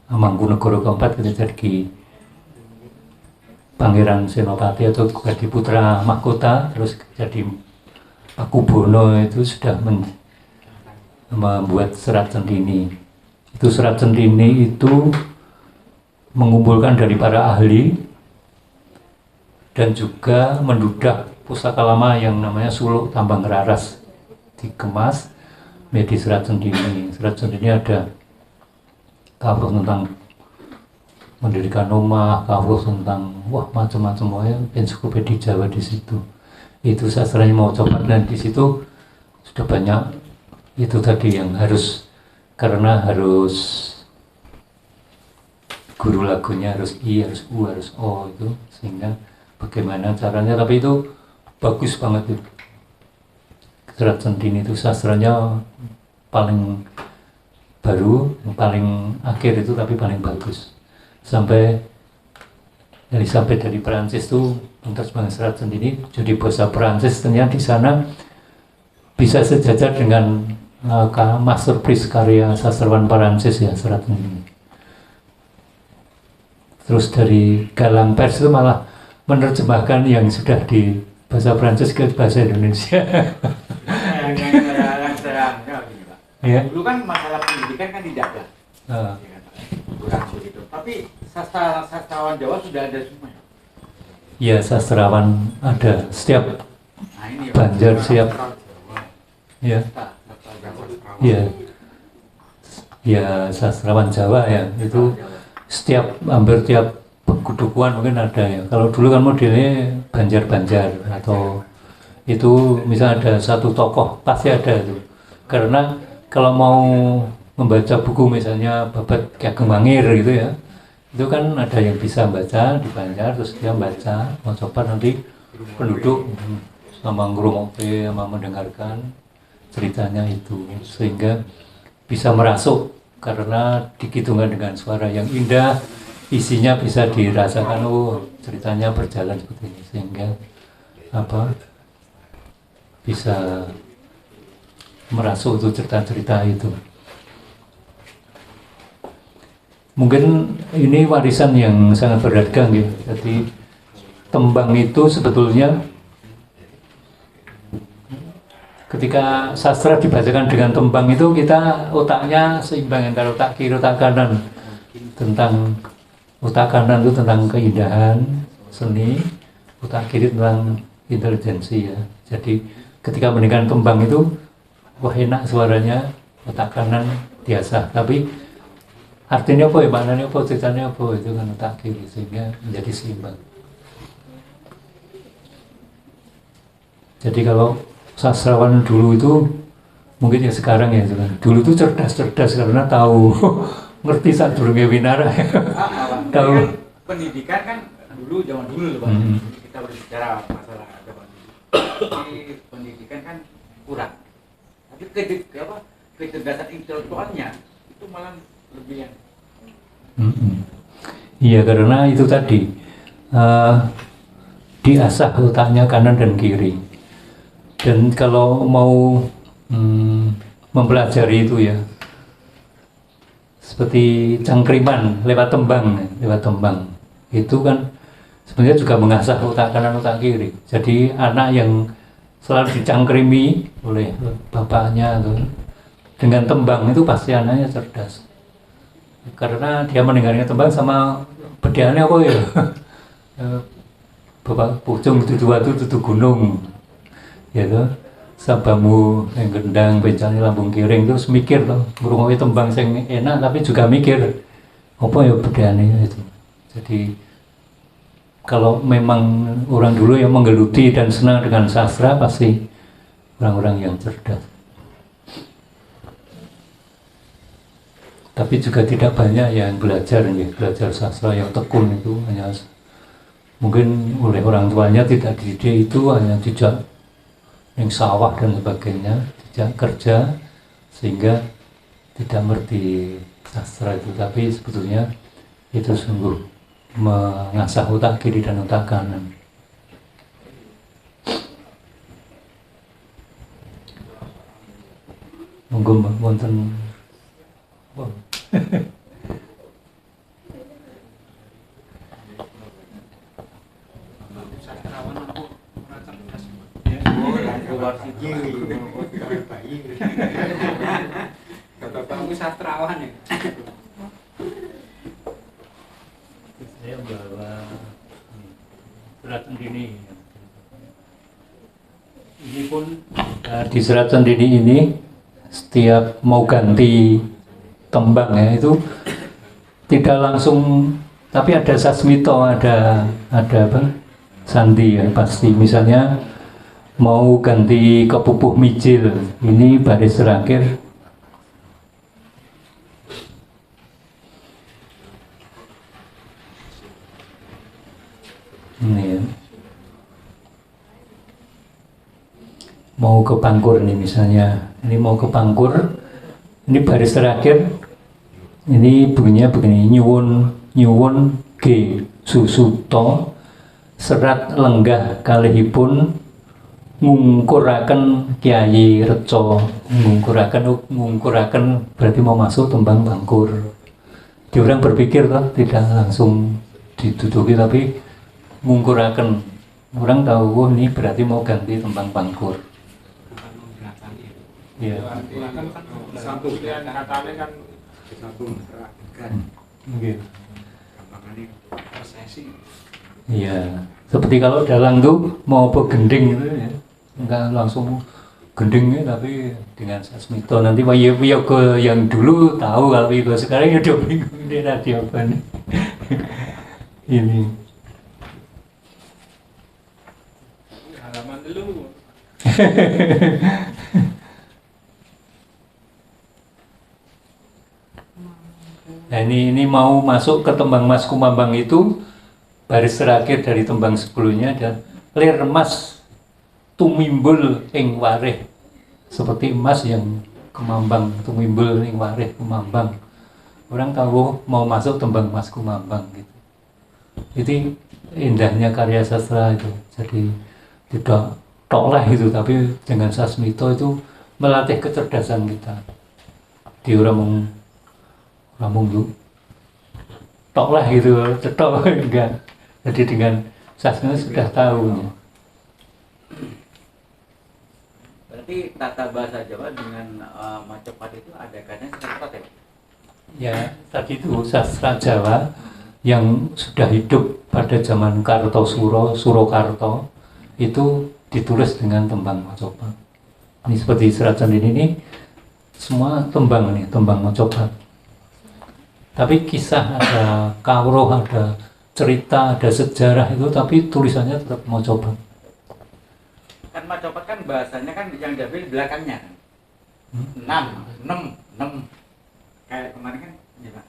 Mangkunegoro keempat, ketika jadi Pangeran Senopati atau jadi putra mahkota, terus jadi Pakubono itu sudah membuat Serat Centini. Itu Serat Centini itu mengumpulkan dari para ahli dan juga mendudah pusaka lama yang namanya Suluk Tambang Raras, dikemas menjadi Serat Centini. Serat Centini ada kawruh tentang mendirikan rumah, kawruh tentang macam-macam ya, ensiklopedia Jawa di situ. Itu sastranya mau coba, dan di situ sudah banyak itu tadi yang harus, karena harus guru lagunya harus I, harus U, harus O itu, sehingga bagaimana caranya, tapi itu bagus banget itu. Serat Centini itu sastranya paling baru, paling akhir itu, tapi paling bagus. Sampai dari Perancis tuh menerjemahkan Serat Centini jadi bahasa Perancis, ternyata di sana bisa sejajar dengan masterpiece karya sastrawan Perancis ya, Serat Centini. Terus dari Galang Pers itu malah menerjemahkan yang sudah di bahasa Perancis ke bahasa Indonesia. Ya. Dulu kan masalah pendidikan kan dijaga. Kurang begitu. Tapi sastrawan Jawa sudah ada semua. Ya, sastrawan ada setiap ini Banjar siap. Ya. Ya. Ya, sastrawan Jawa ya. Itu hampir tiap pegudukuan mungkin ada ya. Kalau dulu kan modelnya Banjar-Banjar, atau itu misalnya ada satu tokoh pasti ada itu. Karena kalau mau membaca buku misalnya babat Ki Ageng Mangir gitu ya, itu kan ada yang bisa baca di Banjar, terus dia baca, mau coba nanti penduduk sama ngrungokke, sama mendengarkan ceritanya itu, sehingga bisa merasuk karena dikidungan dengan suara yang indah, isinya bisa dirasakan, ceritanya berjalan seperti ini, sehingga bisa merasuk itu cerita-cerita itu. Mungkin ini warisan yang sangat berharga gitu. Jadi tembang itu sebetulnya ketika sastra dibacakan dengan tembang itu kita otaknya seimbang antara otak kiri otak kanan. Tentang otak kanan itu tentang keindahan seni, otak kiri tentang intelijensi ya. Jadi ketika mendengarkan tembang itu wah enak suaranya, otak kanan biasa, tapi artinya apa ya, maknanya apa, ceritanya apa, itu kan otak kiri, sehingga menjadi seimbang. Jadi kalau sastrawan dulu itu mungkin ya sekarang ya, dulu itu cerdas-cerdas karena tahu ngerti saat durungnya winara. Tahu kan pendidikan kan dulu zaman dulu loh Pak. Kita berbicara masalah zaman dulu. Jadi pendidikan kan kurang. Tapi kecerdasan intelektualnya itu malah lebih yang iya, karena itu tadi diasah otaknya kanan dan kiri. Dan kalau mau mempelajari itu ya seperti cangkriman lewat tembang itu kan sebenarnya juga mengasah otak kanan otak kiri. Jadi anak yang selalu dicangkrimi oleh bapaknya tuh, dengan tembang itu pasti anaknya cerdas karena dia mendengarnya tembang sama bedanya apa ya. Bapak pucung itu gunung ya tuh, sabamu yang gendang bencana lambung kiring, terus mikir tuh ngrungokke tembang sing enak tapi juga mikir apa ya bedanya itu. Jadi kalau memang orang dulu yang menggeluti dan senang dengan sastra pasti orang-orang yang cerdas. Tapi juga tidak banyak yang belajar sastra yang tekun, itu hanya mungkin oleh orang tuanya tidak dididik, itu hanya tidak yang sawah dan sebagainya, tidak kerja sehingga tidak mengerti sastra itu. Tapi sebetulnya itu sungguh mengasah otak kiri dan otak kanan. Monggo wonten Bapak sastrawan ya. Saya bawa surat Sendini. Ini pun di surat Sendini ini setiap mau ganti tembang ya itu tidak langsung, tapi ada sasmito, ada apa sandi ya pasti. Misalnya mau ganti kepupuh mijil, ini baris terakhir. Ini ya. Mau ke Pangkur nih misalnya, ini mau ke Pangkur, ini baris terakhir, ini bunyinya begini, nyuwun G susuto serat lenggah kalihipun ngungkuraken Kyai Reco. Ngungkuraken berarti mau masuk tembang Pangkur. Di orang berpikir toh tidak langsung diduduki, tapi ngungkuraken, orang tahu oh, ini berarti mau ganti tembang Pangkur. Iya. Kan satu pilihan katanya kan satu kan. Gitu. Iya. Seperti kalau dalang tuh mau apa gending gitu ya, enggak langsung gendingnya tapi dengan sasmito. Nanti ke yang dulu tahu, kalau ke sekarang ya udah bingung ini tadi apa nih. Ini. Halaman dulu. Nah ini mau masuk ke tembang Mas Kumambang itu baris terakhir dari tembang sebelumnya ada lir mas tumimbul ing wareh, seperti emas yang kemambang, tumimbul ing wareh kemambang. Orang tahu mau masuk tembang Mas Kumambang gitu. Itu indahnya karya sastra itu. Jadi tidak toklah itu, tapi dengan sasmito itu melatih kecerdasan kita. Di orang tok lah gitu, cetok enggak. Jadi dengan sastranya sudah tahu. Berarti tata bahasa Jawa dengan Macopat itu ada kaitannya dengan Pak ya? Ya, tadi itu sastra Jawa yang sudah hidup pada zaman Kartosuro, Surokarto itu ditulis dengan tembang Macopat. Ini seperti Serat Candini ini semua tembang nih, tembang Macopat. Tapi kisah ada kawruh, ada cerita, ada sejarah itu, tapi tulisannya tetap Macopat. Kan Macopat kan bahasanya kan yang diambil belakangnya kan. 6 kayak kemarin kan ya Pak.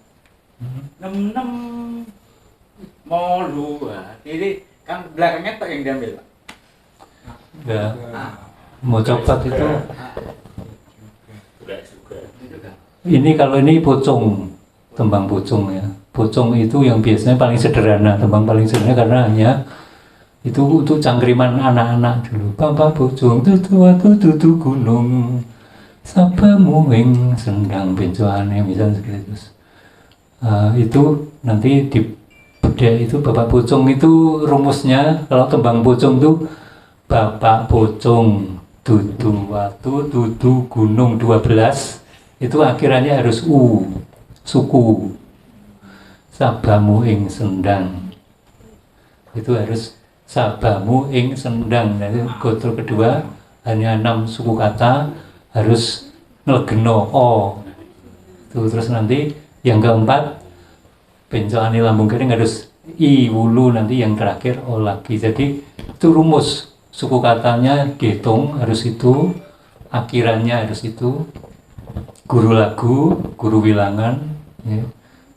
6 molu. Jadi kan belakangnya tak yang diambil Pak. Ya, Macopat itu ini kalau ini pocong, tembang pocong ya. Pocong itu yang biasanya paling sederhana, tembang paling sederhana karena hanya itu untuk cangkriman anak-anak dulu. Bapak pocong tutu gunung, sabamu ing sendang bencoane misalnya seperti itu. Itu nanti di bedek itu bapak pocong itu rumusnya kalau tembang pocong itu bapak pocong dudu watu dudu gunung 12 itu akhirannya harus suku. Sabamu ing sendang itu harus sabamu ing sendang. Jadi gotro kedua hanya 6 suku kata harus ngelegeno tuh. Terus nanti yang keempat bencoane lambung kering harus wulu, nanti yang terakhir lagi. Jadi itu rumus suku katanya dihitung harus itu, akhirannya harus itu, guru lagu, guru wilangan ya.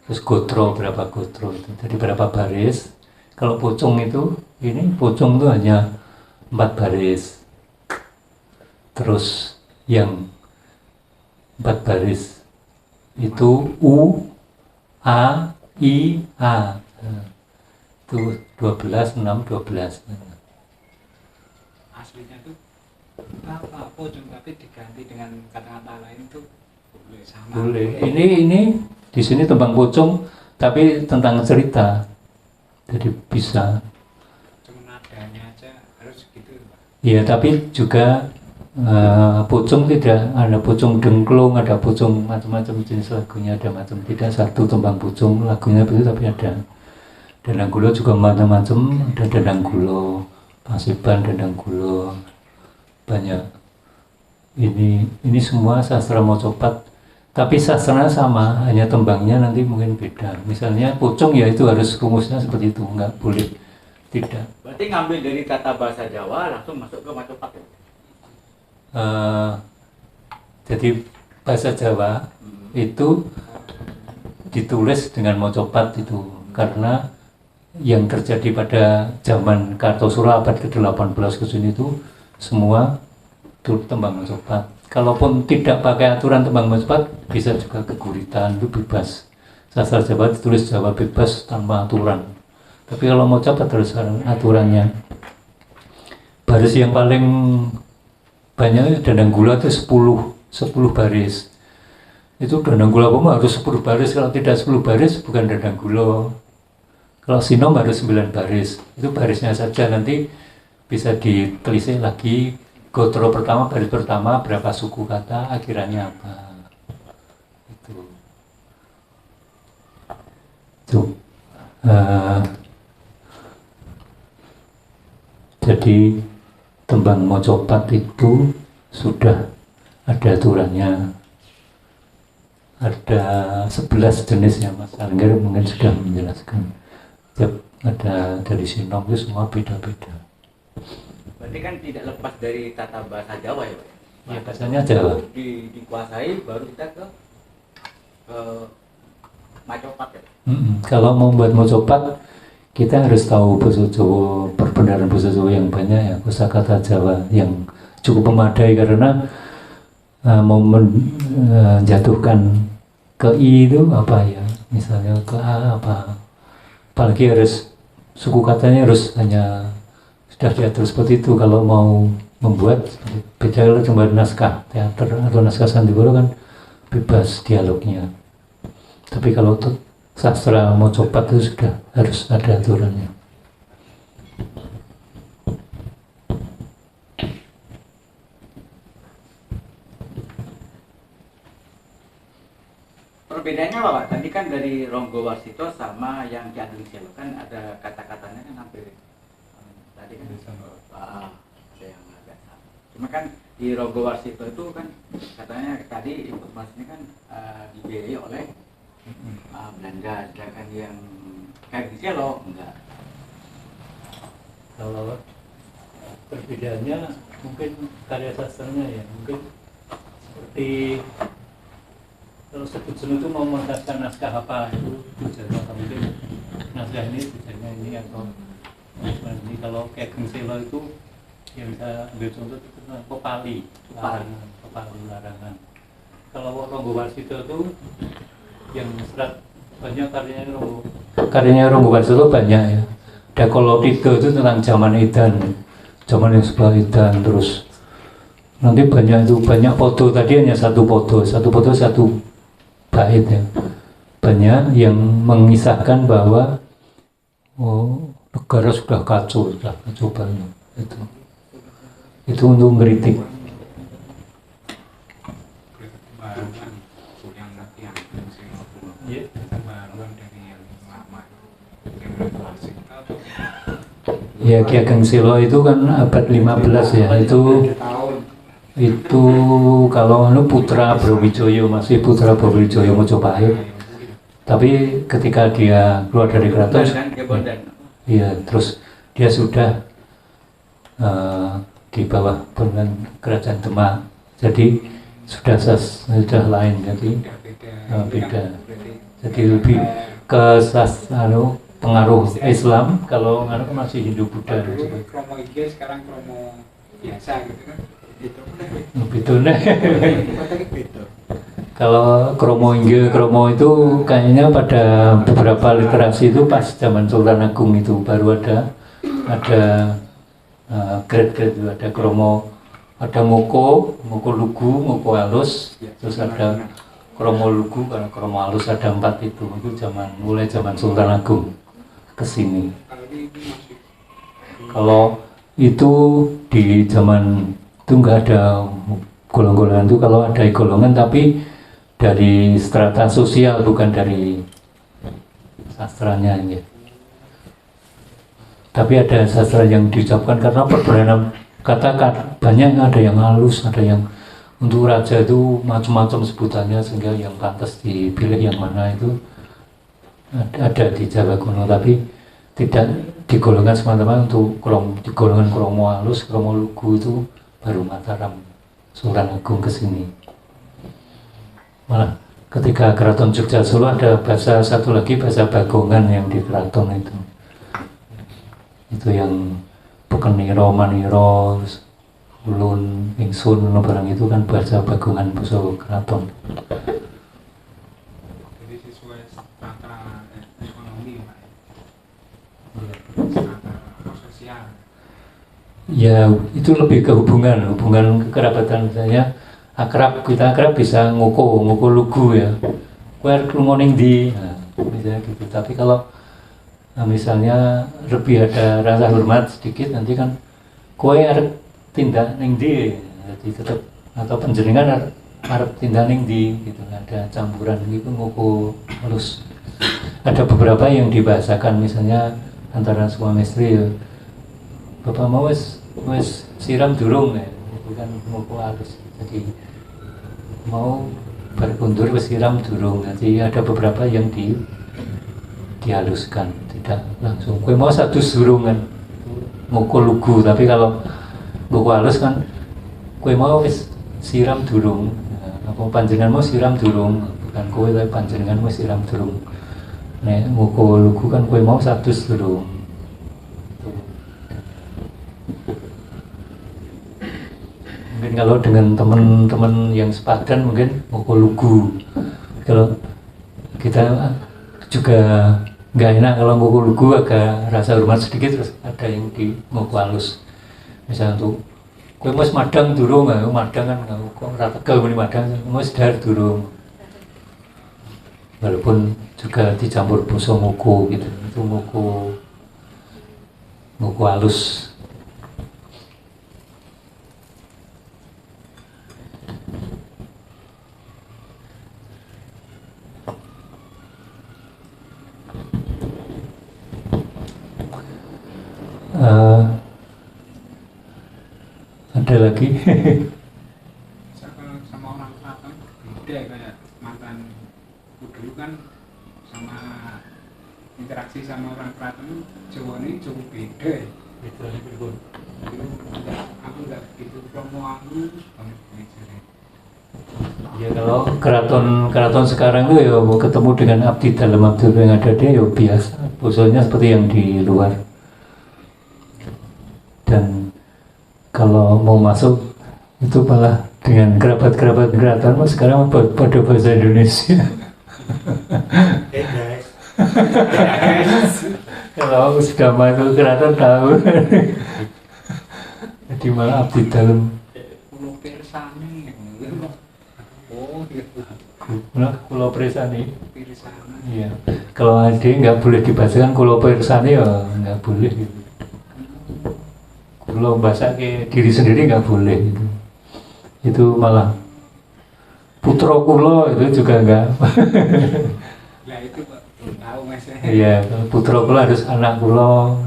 Terus gotro berapa gotro itu, jadi berapa baris. Kalau pocong itu, ini pocong itu hanya 4 baris. Terus yang 4 baris itu A, I, A. Itu 12, 6, 12. Aslinya itu apa pocong tapi diganti dengan kata-kata lain itu boleh sama. Boleh. Ini di sini tembang pocong tapi tentang cerita. Jadi bisa. Cuma nadanya aja harus gitu Pak. Iya, tapi juga pocong tidak ada pocong dengklung, ada pocong macam-macam jenis lagunya, ada macam tidak satu tembang pocong lagunya begitu, tapi ada Dandang Gulo juga macam-macam, ada Dandang Gulo, Pasiban, Dandang Gulo, banyak. Ini semua sastra Macopat, tapi sastranya sama, hanya tembangnya nanti mungkin beda. Misalnya pocong ya itu harus rumusnya seperti itu, nggak boleh tidak. Berarti ngambil dari tata bahasa Jawa langsung masuk ke Macopat ya? Jadi bahasa Jawa itu ditulis dengan Macopat itu karena yang terjadi pada zaman Kartosuro abad ke-18 ke sini itu semua itu tembang Macopat. Kalaupun tidak pakai aturan tembang Macopat bisa juga keguritan, itu bebas. Sastra Jawa ditulis Jawa bebas tanpa aturan. Tapi kalau Macopat harus aturannya. Baris yang paling banyak Dandang Gula itu 10 baris. Itu Dandang Gula apa harus 10 baris, kalau tidak 10 baris bukan Dandang Gula. Kalau Sinom harus 9 baris. Itu barisnya saja, nanti bisa ditelisik lagi gotro pertama, baris pertama berapa suku kata, akhirannya apa. Itu. Jadi tembang Macopat itu sudah ada aturannya, ada 11 jenis ya Mas Angger mungkin sudah menjelaskan. Ada dari Sinom itu semua beda-beda. Berarti kan tidak lepas dari tata bahasa Jawa ya Pak? Ya bahasanya Jawa. Dikuasai baru kita ke Macopat ya? Kalau mau buat Macopat kita harus tahu bahasa Jawa, perbenaran bahasa Jawa yang banyak ya, kosakata Jawa yang cukup memadai karena mau menjatuhkan ke I itu apa ya, misalnya ke A apa, apalagi harus suku katanya harus hanya sudah diatur seperti itu. Kalau mau membuat beda kalau cuma naskah teater atau naskah sandiwara kan bebas dialognya, tapi kalau untuk sastra Macopat itu sudah harus ada aturannya. Perbedaannya apa Pak? Tadi kan dari Ronggo Warsito sama yang Ki Ageng Selo kan ada kata-katanya kan hampir tadi kan ada yang agak sama. Cuma kan di Ronggo Warsito itu kan katanya tadi informasinya kan dibiayai oleh Belanda, sedangkan yang Ki Ageng Selo enggak. Kalau perbedaannya mungkin karya sastranya ya, mungkin seperti kalau Sebutsun itu mau mengasahkan naskah apa itu tujuannya, atau mungkin naskah ini tujuannya ini atau ini. Kalau Ki Ageng Selo itu yang bisa ambil contoh itu Pepali larangan. Kalau Ronggo Warsito itu yang serat banyak karyanya Ronggo Warsito banyak ya. Ada Kolotito itu tentang zaman Edan, zaman yang sebelah Edan. Terus nanti banyak foto, tadi hanya satu foto satu bait ya. Banyak yang mengisahkan bahwa negara sudah kacau banget. Itu untuk mengkritik. Ya, Ki Ageng Selo itu kan abad 15 ya. Itu kalau putra Brawijaya, masih putra Brawijaya Mojopahit. Tapi ketika dia keluar dari keraton, iya, terus dia sudah di bawah pemerintahan kerajaan Demak. Jadi sudah lain, jadi beda. Jadi lebih ke pengaruh Islam, kalau masih Hindu Buddha. Kromo IG sekarang kromo biasa gitu kan. Kalau kromo itu kayaknya pada beberapa literasi itu pas zaman Sultan Agung itu baru ada grade-grade itu, ada kromo, ada moko lugu, moko halus, terus ada kromo lugu, karena kromo halus ada 4 itu mulai zaman Sultan Agung ke sini. Kalau itu di zaman itu nggak ada golongan itu, kalau ada golongan tapi dari strata sosial, bukan dari sastranya ya. Tapi ada sastra yang diucapkan karena perbedaan kata banyak, ada yang halus, ada yang untuk raja itu macam-macam sebutannya, sehingga yang pantas dipilih yang mana itu ada di Jawa kuno, tapi tidak digolongkan semata-mata untuk di golongan kromo halus, kromo lugu itu baru Mataram, Sultan Agung ke sini. Malah ketika Keraton Jogja Solo ada satu lagi bahasa Bagongan yang di keraton itu yang Pekeniro, Maniro, Ulun, Ingsun, barang itu kan bahasa Bagongan bahasa keraton. Jadi sesuai strata ekonomi Pak, sosial. Ya itu lebih ke hubungan kekerabatan. Misalnya kita akrab bisa ngoko lugu ya, kue arep lunga ning ndi, misalnya gitu. Tapi kalau misalnya lebih ada rasa hormat sedikit, nanti kan kue arep tindak ning ndi, jadi tetap, atau panjenengan arep tindak ning ndi gitu. Ada campuran gitu, ngoko halus. Ada beberapa yang dibahasakan, misalnya antara suami istri ya, bapak mau wes siram durung ya, itu kan ngoko halus. Jadi mau berkundur wes siram durung. Nanti ada beberapa yang dihaluskan, tidak langsung. Kue mau satu durung kan, ngoko lugu. Tapi kalau ngoko halus kan, kue mau wes siram durung. Apa panjenengan mau siram durung, bukan kue tapi panjenengan mau siram durung. Nek ngoko lugu kan kue mau satu durung. Mungkin kalau dengan teman-teman yang sepadan mungkin ngoko lugu. Kalau kita juga nggak enak kalau ngoko lugu, agak rasa hormat sedikit, terus ada yang di ngoko halus. Misalnya tuh, kue mas madang durung, madang kan kok rata tegal ini madang, mas dar durung. Walaupun juga dicampur basa ngoko gitu, itu ngoko Buku halus. Ada lagi. Sama orang Keraton beda kayak mantan dulu kan, sama interaksi sama orang Keraton Jawa ini cukup beda ya. Aku nggak begitu promo aku banget belajarnya. Ya kalau keraton sekarang tuh ya mau ketemu dengan abdi dalam abdi yang ada dia ya biasa, usulnya seperti yang di luar. Dan kalau mau masuk itu malah dengan kerabat-kerabat keraton, mas sekarang pada bahasa Indonesia. Kalau sudah masuk keraton tahu. Jadi malah abdi dalam. Pulau Pirsani. Oh, gitu. Kulo Pirsani. Pirsani. Iya. Kalau ada nggak boleh dibacakan Kulo Pirsani ya nggak boleh gitu. Kulo bahasa ke diri sendiri nggak boleh gitu. Itu malah putra kulo itu juga nggak. Nah itu Pak, belum tahu mas. Iya, putra kulo harus anak kulo,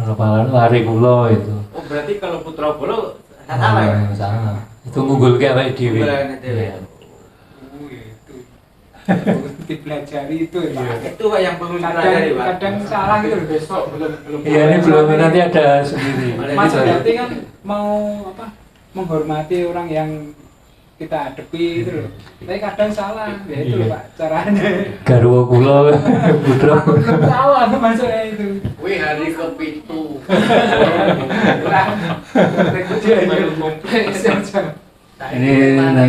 lari kulo itu. Oh berarti kalau putra kulo salah ya? Salah. Itu ngunggul kayak awake dhewe. Iya. Oh itu. Dipelajari itu ya Pak. Itu Pak yang perlu dipelajari Pak. Kadang salah gitu loh. Besok belum Iya, ini belum nanti ada sendiri. Mas berarti kan mau apa? Menghormati orang yang kita hadapi itu loh. Tapi kadang salah, ya itu loh Pak caranya. Garwa kulo, putra. Aku belum tahu apa maksudnya itu. Wih hari ke-7. baru kompleks. Ini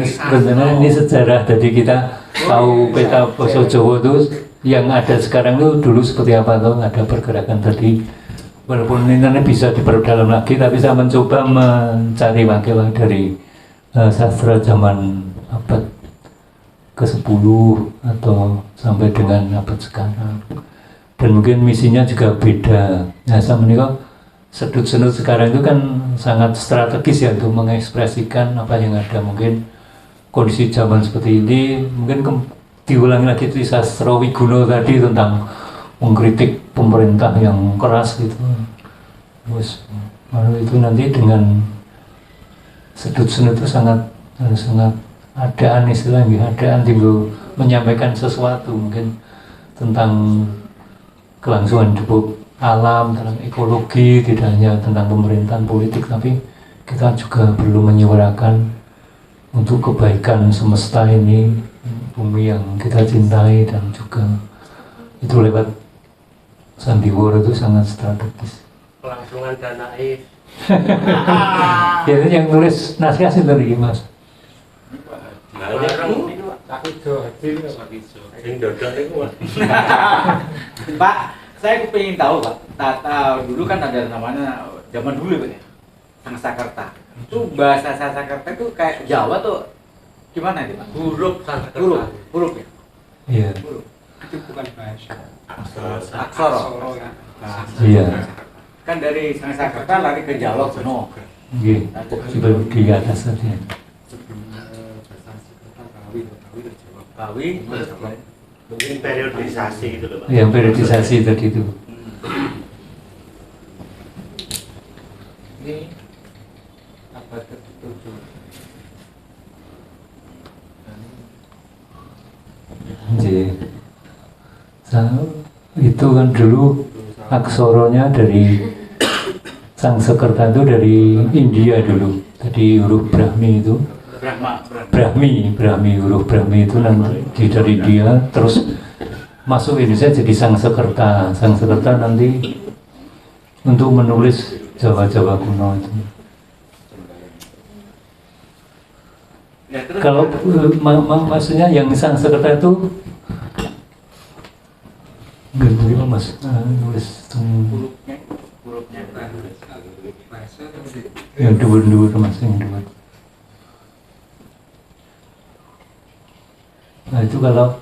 sebenarnya ini sejarah. Jadi kita tahu peta Basa Jawa itu yang ada sekarang itu dulu seperti apa tuh, ada pergerakan tadi. Walaupun ini bisa diperdalam lagi, tapi saya mencoba mencari wakil dari sastra zaman abad ke-10 atau sampai dengan abad sekarang. Dan mungkin misinya juga beda. Nah, saya menikah sedut-sedut sekarang itu kan sangat strategis ya untuk mengekspresikan apa yang ada. Mungkin kondisi zaman seperti ini, mungkin diulangi lagi di sastra Wiguno tadi tentang mengkritik pemerintah yang keras gitu. Terus lalu itu nanti dengan sedut-sedut itu sangat adaan istilahnya, adaan timbul menyampaikan sesuatu mungkin tentang kelangsungan hidup alam, tentang ekologi, tidak hanya tentang pemerintahan politik, tapi kita juga perlu menyuarakan untuk kebaikan semesta ini, bumi yang kita cintai, dan juga itu lewat sandiwara itu sangat strategis. Kelangsungan dana air. Ya, itu yang nulis naskah itu tadi Mas. Nah, ini kan Tak ijo hadir sing dodol itu Mas. Pak, saya pengen tahu Pak. Tata dulu kan ada namanya zaman dulu Pak ya. Sangsakerta. Itu bahasa Sangsakerta itu kayak Jawa tuh gimana itu Pak? Huruf Sangsakerta. Huruf ya. Iya. Huruf. Itu bukan bahasa. Aksara. Ya. Iya. Kan dari Sangsakerta lari ke Jawa kuno. Iya. Coba di atas tadi. Kawi. Mungkin periodisasi gitu loh Pak. Yang periodisasi tadi itu. Ini abad ke-7. Iya. Itu kan dulu aksoronya dari Sangsakerta itu dari India dulu. Tadi huruf Brahmi itu. Brahmi huruf Brahmi itu nanti dari dia terus masuk Indonesia jadi Sangsakerta. Sangsakerta nanti untuk menulis Jawa kuno itu. Ya, terus Kalau maksudnya yang Sangsakerta itu nggak gimana Mas nulis hurufnya Bahasa yang dua Mas, yang dua. Nah itu kalau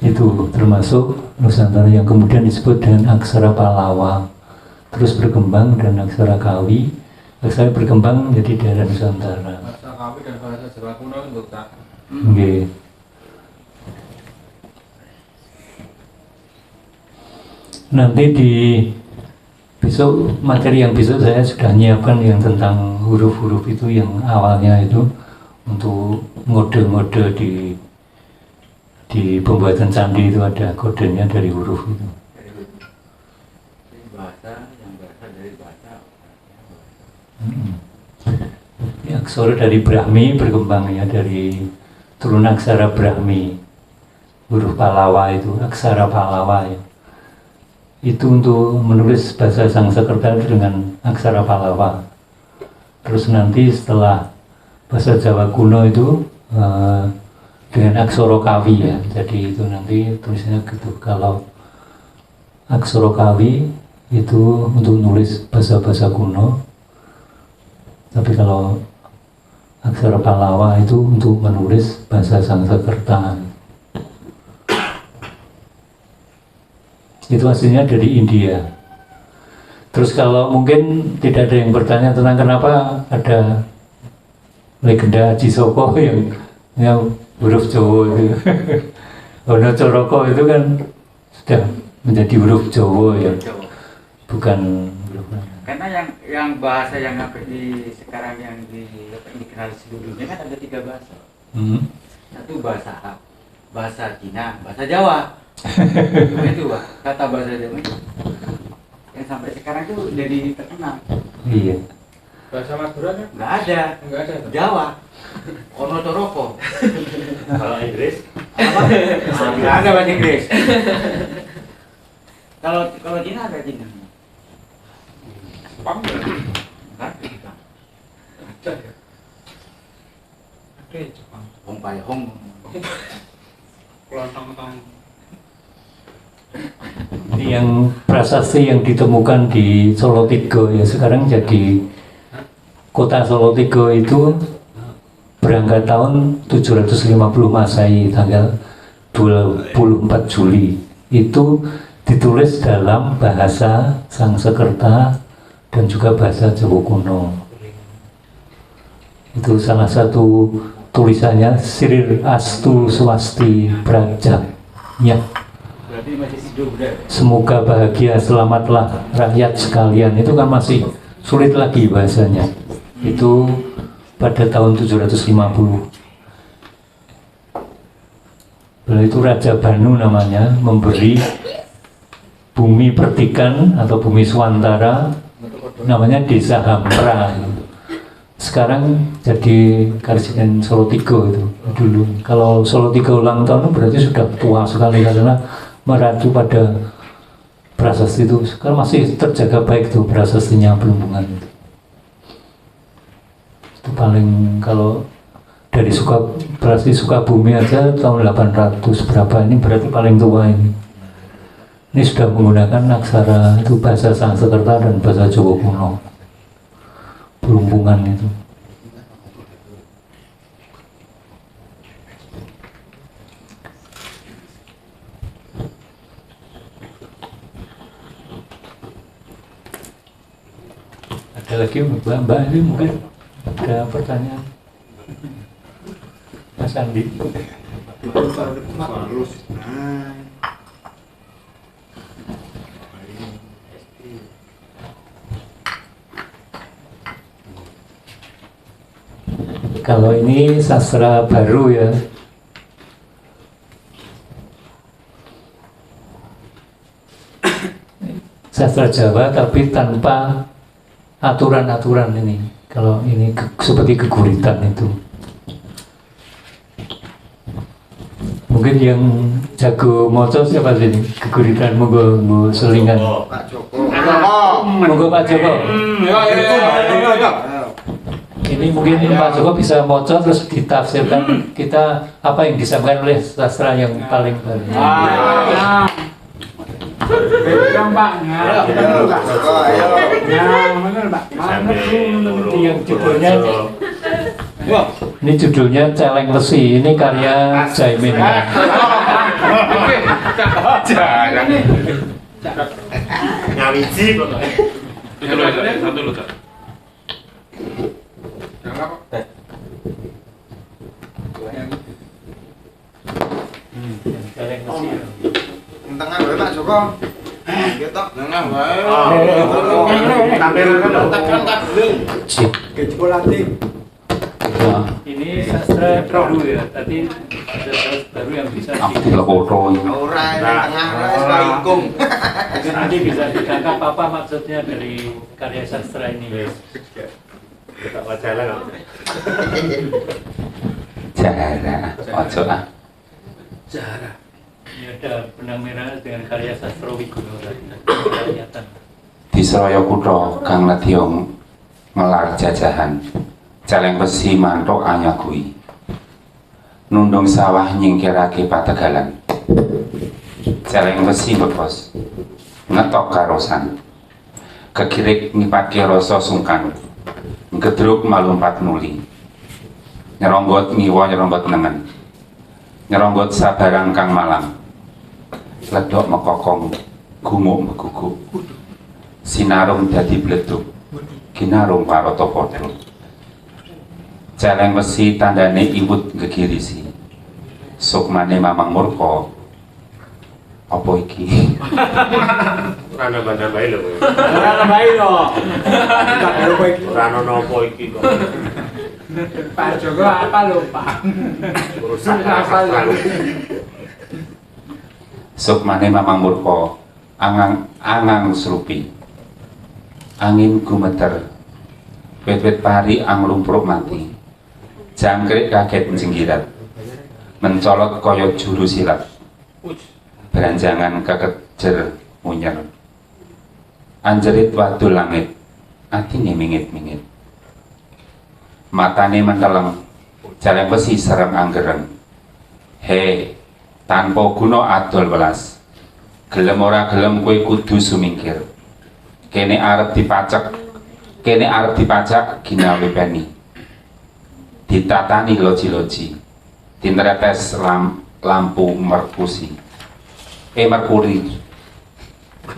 itu termasuk Nusantara yang kemudian disebut dengan aksara Pallawa. terus berkembang dan aksara Kawi. Aksara berkembang menjadi daerah Nusantara. Bahasa Kawi dan bahasa Jawa kuno untuk tak. Oke. Nanti di besok, materi yang besok saya sudah nyiapkan yang tentang huruf-huruf itu yang awalnya itu untuk ngode-ngode di pembuatan candi itu ada kodenya dari huruf itu. Jadi bahasa yang berasal dari bahasa. Ya, aksara dari Brahmi berkembang ya, dari turunan aksara Brahmi, huruf Palawa itu, aksara Palawa ya. Itu untuk menulis bahasa Sangsekerta dengan aksara Palawa. Terus nanti setelah bahasa Jawa kuno itu dengan aksara Kawi ya. Jadi itu nanti tulisannya gitu. Kalau aksara Kawi itu untuk nulis bahasa-bahasa kuno. Tapi kalau aksara Palawa itu untuk menulis bahasa Sangsekerta. Itu aslinya dari India. Terus kalau mungkin tidak ada yang bertanya tentang kenapa ada legenda Aji Soko yang huruf Jawa itu. Ono Coroko itu kan sudah menjadi huruf Jawa ya, bukan huruf lain. Karena yang bahasa yang hampir di sekarang yang dikenal seluruh dunia kan ada 3 bahasa. Satu bahasa Arab, bahasa Cina, bahasa Jawa. Nah, itu Pak, kata bahasa Jawa itu yang sampai sekarang itu jadi terkenal. Iya. Bahasa Madura kan? Nggak ada. Enggak ada. Jawa. Ono Coroko. Kalau Inggris Apa? Nggak ada bahasa Inggris. Kalau Cina ada Cina. Jepang enggak ada. Nggak ada Jepang. Ada ya? Ada ya Jepang. Hong Pai Hong. Kelontong-tong. Yang prasasti yang ditemukan di Solotigo ya, sekarang jadi kota Solotigo itu berangkat tahun 750 Masehi, tanggal 24 Juli. Itu ditulis dalam bahasa Sangsekerta dan juga bahasa Jawa kuno. Itu salah satu tulisannya Srir Astu Swasti Praja. Ya. Berarti masih hidup deh. Semoga bahagia, selamatlah rakyat sekalian. Itu kan masih sulit lagi bahasanya. Itu pada tahun 750. Beliau itu Raja Banu namanya, memberi bumi pertikan atau bumi Swantara, namanya Desa Hampra. Sekarang jadi Karesidenan Solotigo itu dulu. Kalau Solotigo ulang tahun berarti sudah tua sekali karena meraju pada prasasti itu. Sekarang masih terjaga baik tuh prasastinya Pelumpungan itu. Itu paling, kalau dari prasasti Sukabumi aja tahun 800 berapa, ini berarti paling tua ini. Ini sudah menggunakan aksara itu bahasa Sangsekerta dan bahasa Jawa kuno. Pelumpungan itu. Ada lagi Mbak ini mungkin ada pertanyaan. Mas Andi. Kalau ini sastra baru ya. Sastra Jawa tapi tanpa aturan-aturan ini. Kalau ini seperti keguritan itu. Mungkin yang jago moco siapa sini? Keguritan monggo selingan. Pak Joko. Monggo Pak Joko. Ini mungkin Pak Joko bisa moco terus ditafsirkan kita apa yang disampaikan oleh sastra yang paling baru. Pegang Pak. Nah, benar Pak. Yang judulnya ini judulnya Celeng Lesi, ini karya Jaimin. Jangan. ngawiji kok. Satu lu, Kak. Jangan kok. Kaleng Mesir. Tengah wae Pak Joko. Ketok. Tengah wae. Tampil kan tak belum. Sip. Kecolati. Nah, Ini sastra baru ya, tadi ada baru yang bisa aku foto. Ora tengah wis baikung. nanti bisa ditangkap apa maksudnya dari karya sastra ini. Kita wacana enggak? Jara, ojo ah. Ini ada benang merah dengan karya sastra Wigono kelihatan. Di Seraya Kutha kang nedya ngelar jajahan celeng besi mantuk anyagui nundung sawah nyingkirake pategalan celeng besi bekos ngetok karosan kekirik ngipatke rasa sungkan ngedruk malumpat nuli nyeronggot ngiwa nyeronggot nengen nyeronggot sabarang kang malang ledok mekokong gumuk meguguk sinarung dadi bleduk ginarung warata padha celeng besi tandane iwut gegirisi sukmane mamang murka apa iki Ora nambah-nambahi lho. Ora nambahi lho. Tak karo kowe iki. Ora ono apa iki kok. Pak Joko apa lho Pak? Urusan Apa lho? sukmane mamang murka angang srupi angin gumeter wit-wit pari anglumpruk mati jangkrik kaget jenggirat mencolot kaya juru silat beranjangan kekejer munyer anjerit wadul langit atine mingit-mingit matane menteleng celeng besi serem anggereng he tanpa guna adol welas gelem ora gelem kowe kudu sumingkir kene arep dipacak ginawe peni ditatani loji-loji tinretes lampu merkusi merkuri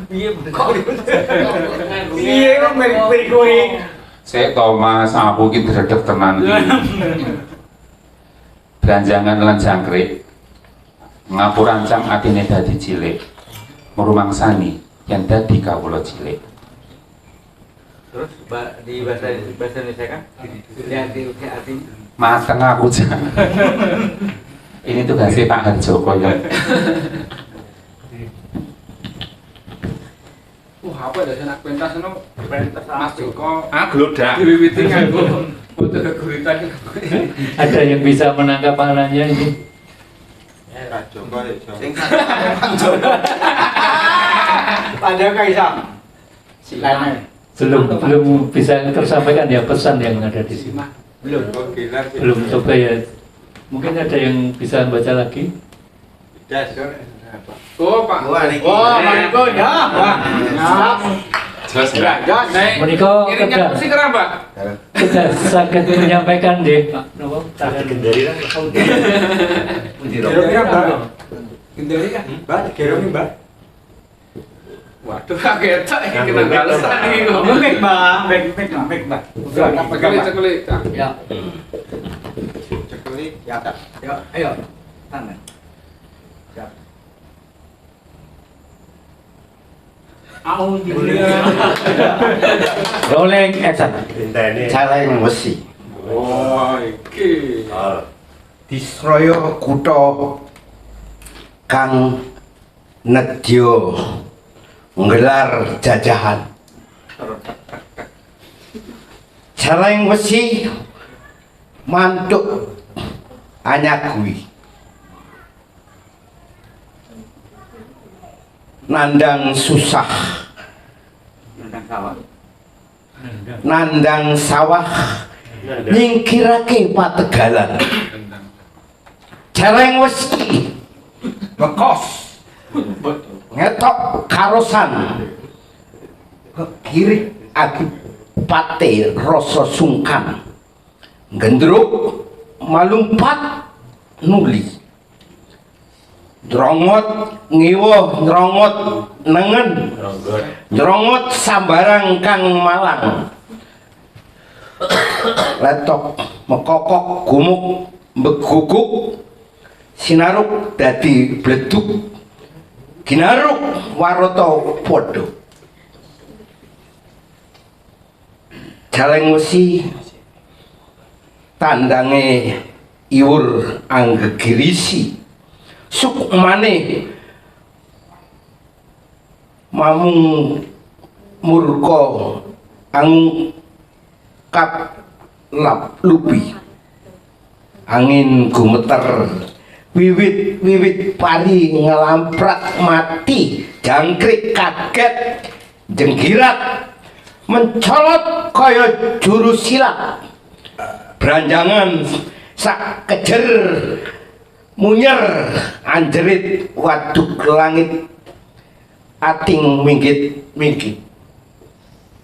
Piye kok merkuri? Sik Thomas aku iki dredeg tenan iki beranjangan lan jangkrik ngapurancang atine dadi cilik merumangsani yen dadi kawula cilik. Terus di bahasa Indonesia kan? Di artinya Mateng aku jangan. Ini tugasnya Pak Harjoko ya. Apa ya anak pentas ono? pentas Mas Joko Glodak. diwiwiti nganggo foto guritan. Ada yang bisa menangkap maknanya ini? Pak Joko ya. Sing Padahal kaisang. Lainnya. Belum bisa tersampaikan ya pesan yang ada di sini. Belum. Belum coba ya. Mungkin ada yang bisa baca lagi. Oh Pak. Wah, niki. Oh, mangko ya. Wah. Jos ya. Jos. Menika Iringnya kedah kursi kera Pak. sudah sakit menyampaikan deh Pak Nopo. Gendari kan. Kira-kira Mbak. Gendari kan? Mbak, kira nih Mbak. Waduh kaget iki kena balesan iki kok. Mbak, Mbak. Cekeli. Ya. Cekeli, ya tak. Yuk, ayo. Tangan. Siap. Rolling action. Intene. Celeng besi Oh, Iki. di Seraya Kutha kang nedya nggelar jajahan celeng besi mantuk anyagui nandang susah tentang sawah. nandang sawah nyingkirake pategalan celeng besi bekos ngetok karosan kekirik akipate rasa sungkan gendruk malumpat nuli Nyrongot ngiwuh nyrongot nengen nyrongot sambarang kang malang letok mekokok gumuk mbeguguk sinaruk dadi bleduk ginaruk waroto podo jaleng wesi tandange iwur anggegirisi sukmane mamung murka angkap lap lupi angin gumeter wiwit pari ngelamprak mati jangkrik kaget jenggirat mencolot kaya juru silat beranjangan sak kejer munyer anjerit waduk langit ating minggit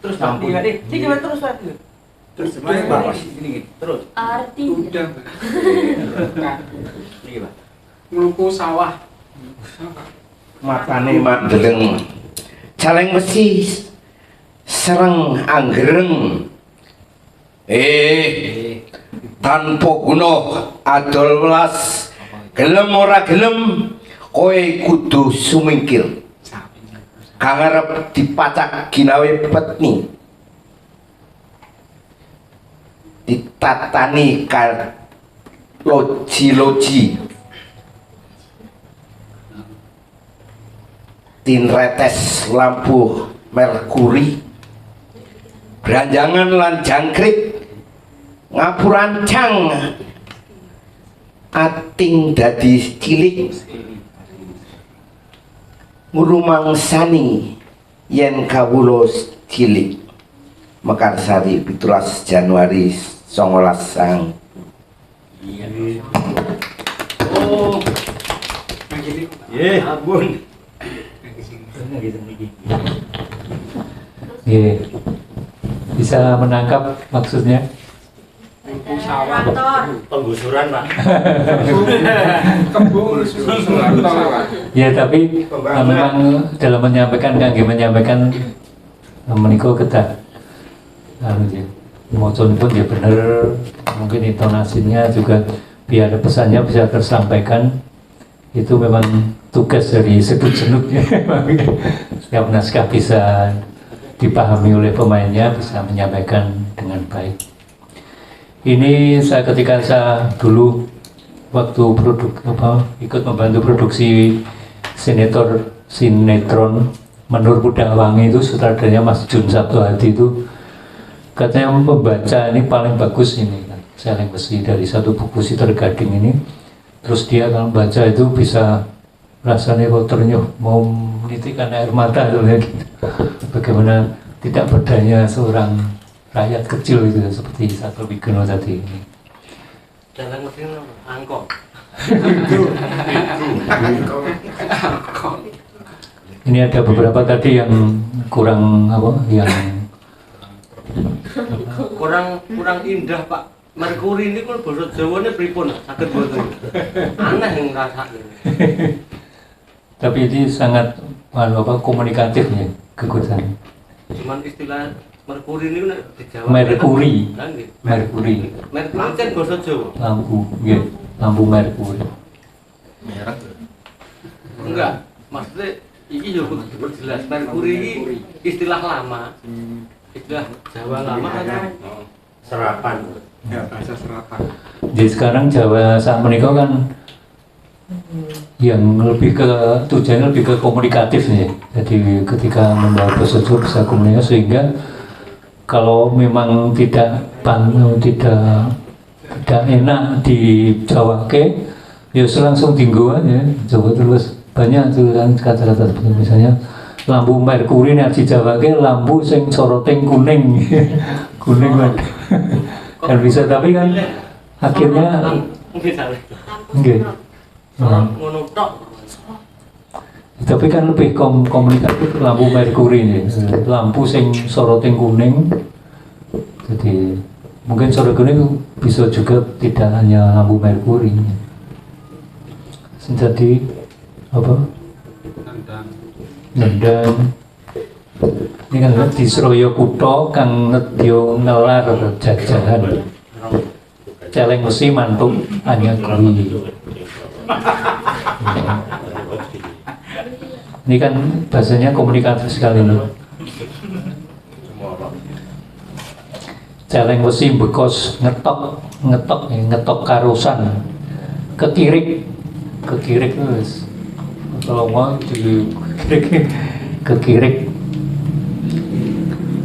Terus nanti ini gimana terus lagi? Terus semuanya ini terus. Arti Udah. Ini Pak. Ngluku sawah. matane mandeleng jaleng besi sereng anggereng tanpa guna adol welas gelem ora gelem kowe kudu sumingkir kang arep dipacak ginawe petni ditatani kar loji-loji tinretes lampu merkuri beranjangan lan jangkrik ngapurancang ating dadi cilik ngrumangsani yen kawula cilik Mekarsari 17 Januari 19 Oh. Ampun. Bisa menangkap maksudnya? Penggusuran Pak. Kembung Soeharto. Ya tapi memang dalam menyampaikan menika kedah mocon pun ya bener, mungkin intonasinya juga biar pesannya bisa tersampaikan. Itu memang tugas dari sekut senuknya. Setiap naskah bisa dipahami oleh pemainnya, bisa menyampaikan dengan baik. Ini ketika saya dulu waktu ikut membantu produksi sinetron Menur Budak Wangi itu, sutradaranya Mas Jun Sabtu Hadi itu katanya membaca ini paling bagus ini kan, Celeng Besi dari satu buku Sitar Gading ini. Terus dia kalau baca itu bisa rasanya kok ternyuh mau menitikkan air mata gitu. Bagaimana tidak berdaya seorang rakyat kecil itu seperti Satrio Wigono tadi ini. Celeng Besi angkong. Ini ada beberapa tadi yang kurang kurang indah Pak. Merkuri ini kan basa Jawane pripun saged boten. Aneh yang ngrasakne. Tapi ini sangat komunikatif ya kegusan. Cuman istilah Merkuri ini nek di Jawa Merkuri. Merkuri kan basa Jawa. Lampu, nggih. Lampu Merkuri. Enggak, maksudnya iki yo kudu diperjelas. Merkuri iki istilah lama. Istilah Jawa lama kan serapan. Ya, bahasa serapan. Jadi sekarang Jawa saat menikah kan yang lebih ke tujuannya lebih ke komunikatif nih. Jadi ketika membawa bahasa Jawa bisa komunikasi, sehingga kalau memang tidak enak di Jawa ya langsung tinggu aja. Coba terus banyak tuh kan kata-kata seperti misalnya lampu Merkuri nih di Jawa lampu sing soroteng kuning. Kuning kan. Kan bisa, tapi kan akhirnya enggak. Ngono tok. Tapi kan lebih komunikatif lampu Merkuri ini, lampu sing soroteng kuning. Jadi mungkin sorot kuning bisa juga tidak hanya lampu Merkuri. Jadi apa? Nendang. Ini kan di Seroyo Kutha kang nedya ngelar jajahan. Celeng mesti mantuk anyagui. Ini kan bahasanya komunikatif sekali nih. Celeng mesti bekos ngetok karusan, kekirik wis. Kalau mau kekirik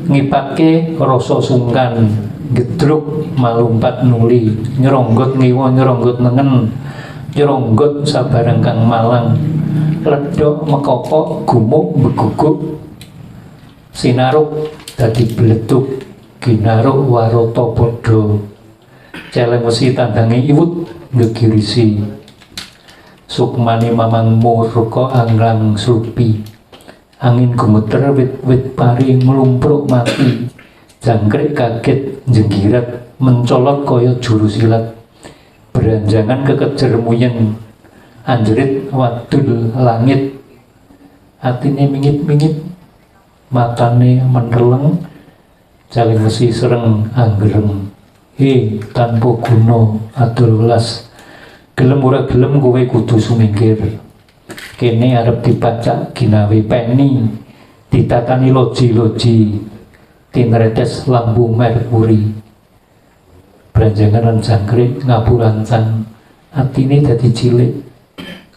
ngipake rasa sungkan, gedruk malumpat nuli, nyeronggot ngiwa nyeronggot nengen, nyeronggot sabarang kang malang, ledok mekokok gumuk beguguk, sinaruk dadi bleduk, ginaruk waroto podo, celeng mesti tandangi iwut ngegirisi, sukmani mamang murka anglang slupi, angin gemeter wit-wit pari nglumpruk mati, jangkrik kaget jenggirat mencolot kaya juru silat, beranjangan kekejer muyeng anjerit wadul langit, atine mingit-mingit matane menreleng, jaling mesi sereng anggereng, tanpa guna adol welas, gelem ora gelem kowe kudu sumingkir, kene arep dipacak ginawe peni, ditatani loji-loji, tinretes lampu merkuri, beranjangan lan jangkrik ngapurancang, atine dadi cilik,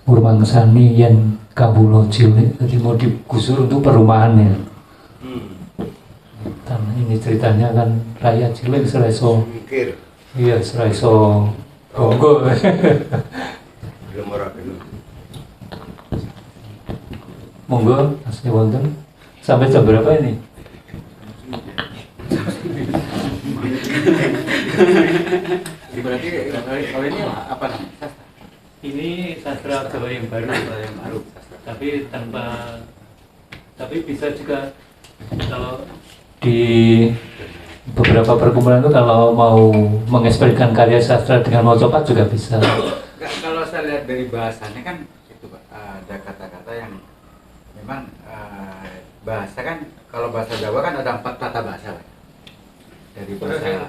ngurmangsani yen kawula cilik, jadi mau digusur untuk perumahannya. Dan ini ceritanya kan rakyat cilik seraiso mikir iya seraiso bonggo. belum ora gelem. Monggo asli wonten sampai jam berapa ini? Berarti kalau ini apa namanya? Sastra. Ini sastra Jawa yang baru, tapi bisa juga kalau di beberapa perkumpulan itu kalau mau mengekspresikan karya sastra dengan mau cepat juga bisa. Kalau saya lihat dari bahasanya kan itu Pak, ada kata-kata yang memang bahasa kan, kalau bahasa Jawa kan ada 4 tata bahasa Pak. Dari bahasa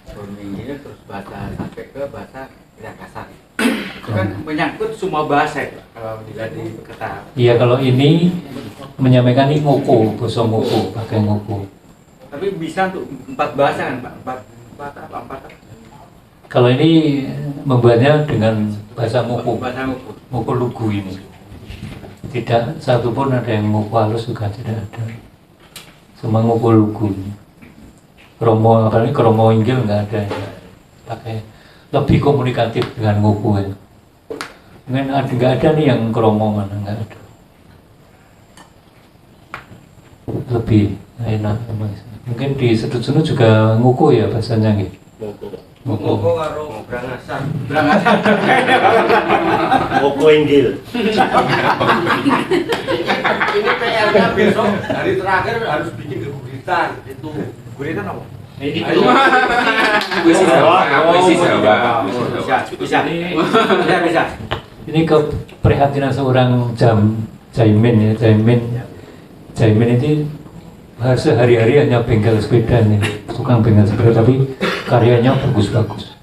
Prominggil, terus bahasa sampai ke bahasa tidak kasar. Itu kan menyangkut semua bahasa itu kalau dilihat di kata. Iya, kalau ini menyampaikan ini ngoko, bahasa ngoko, pakai ngoko. Tapi bisa untuk 4 bahasa kan Pak? 4 Kalau ini membuatnya dengan bahasa ngoko, bahasa ngoko. ngoko lugu ini. Tidak satu pun ada yang ngoko halus juga tidak ada. Semua ngoko lugu ini. Kromo, apalagi kromo inggil nggak ada ya. Pakai lebih komunikatif dengan ngoko ya. Mungkin nggak ada nih yang kromo mana, nggak ada. Lebih enak. Mungkin di Sedut-Sunut juga ngoko ya bahasanya gitu. Ngoko karo brangasan. Ngoko inggil. Ini PR-nya besok hari terakhir harus bikin guritan itu. Guritan apa? Ini Puisi Jawa. Bisa. Bisa. Ini keprihatinan seorang Jaimin ya, Jaimin itu sehari-hari hanya bengkel sepeda nih, tukang bengkel sepeda, tapi karyanya bagus-bagus.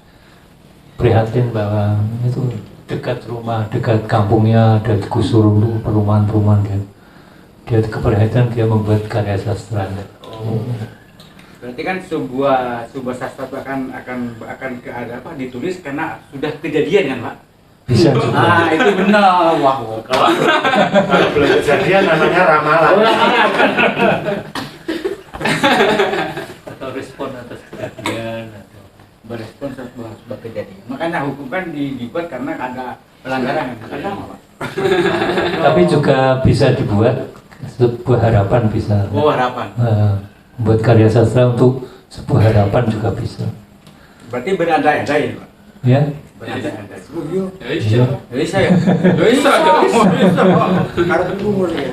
Prihatin bahwa itu dekat rumah, dekat kampungnya ada digusur dulu perumahan-perumahan dia. Dia keprihatinan dia membuat karya sastra. Berarti kan sebuah sastra itu akan ke ada apa ditulis karena sudah kejadian kan Pak? Bisa juga. Ah itu benar, wah. Kalau belum kejadian namanya ramalan. Atau respon atas kejadian atau Berespon sebuah kejadian. Makanya hukum kan dibuat karena ada pelanggaran kan? Ada apa Pak? tapi juga bisa dibuat sebuah harapan bisa. Oh harapan. Buat karya sastra untuk sebuah harapan juga bisa. Berarti berandai-andai Pak? Ya. Berandai-andai. Iya. Bisa ya? Bisa. Harus umur ya.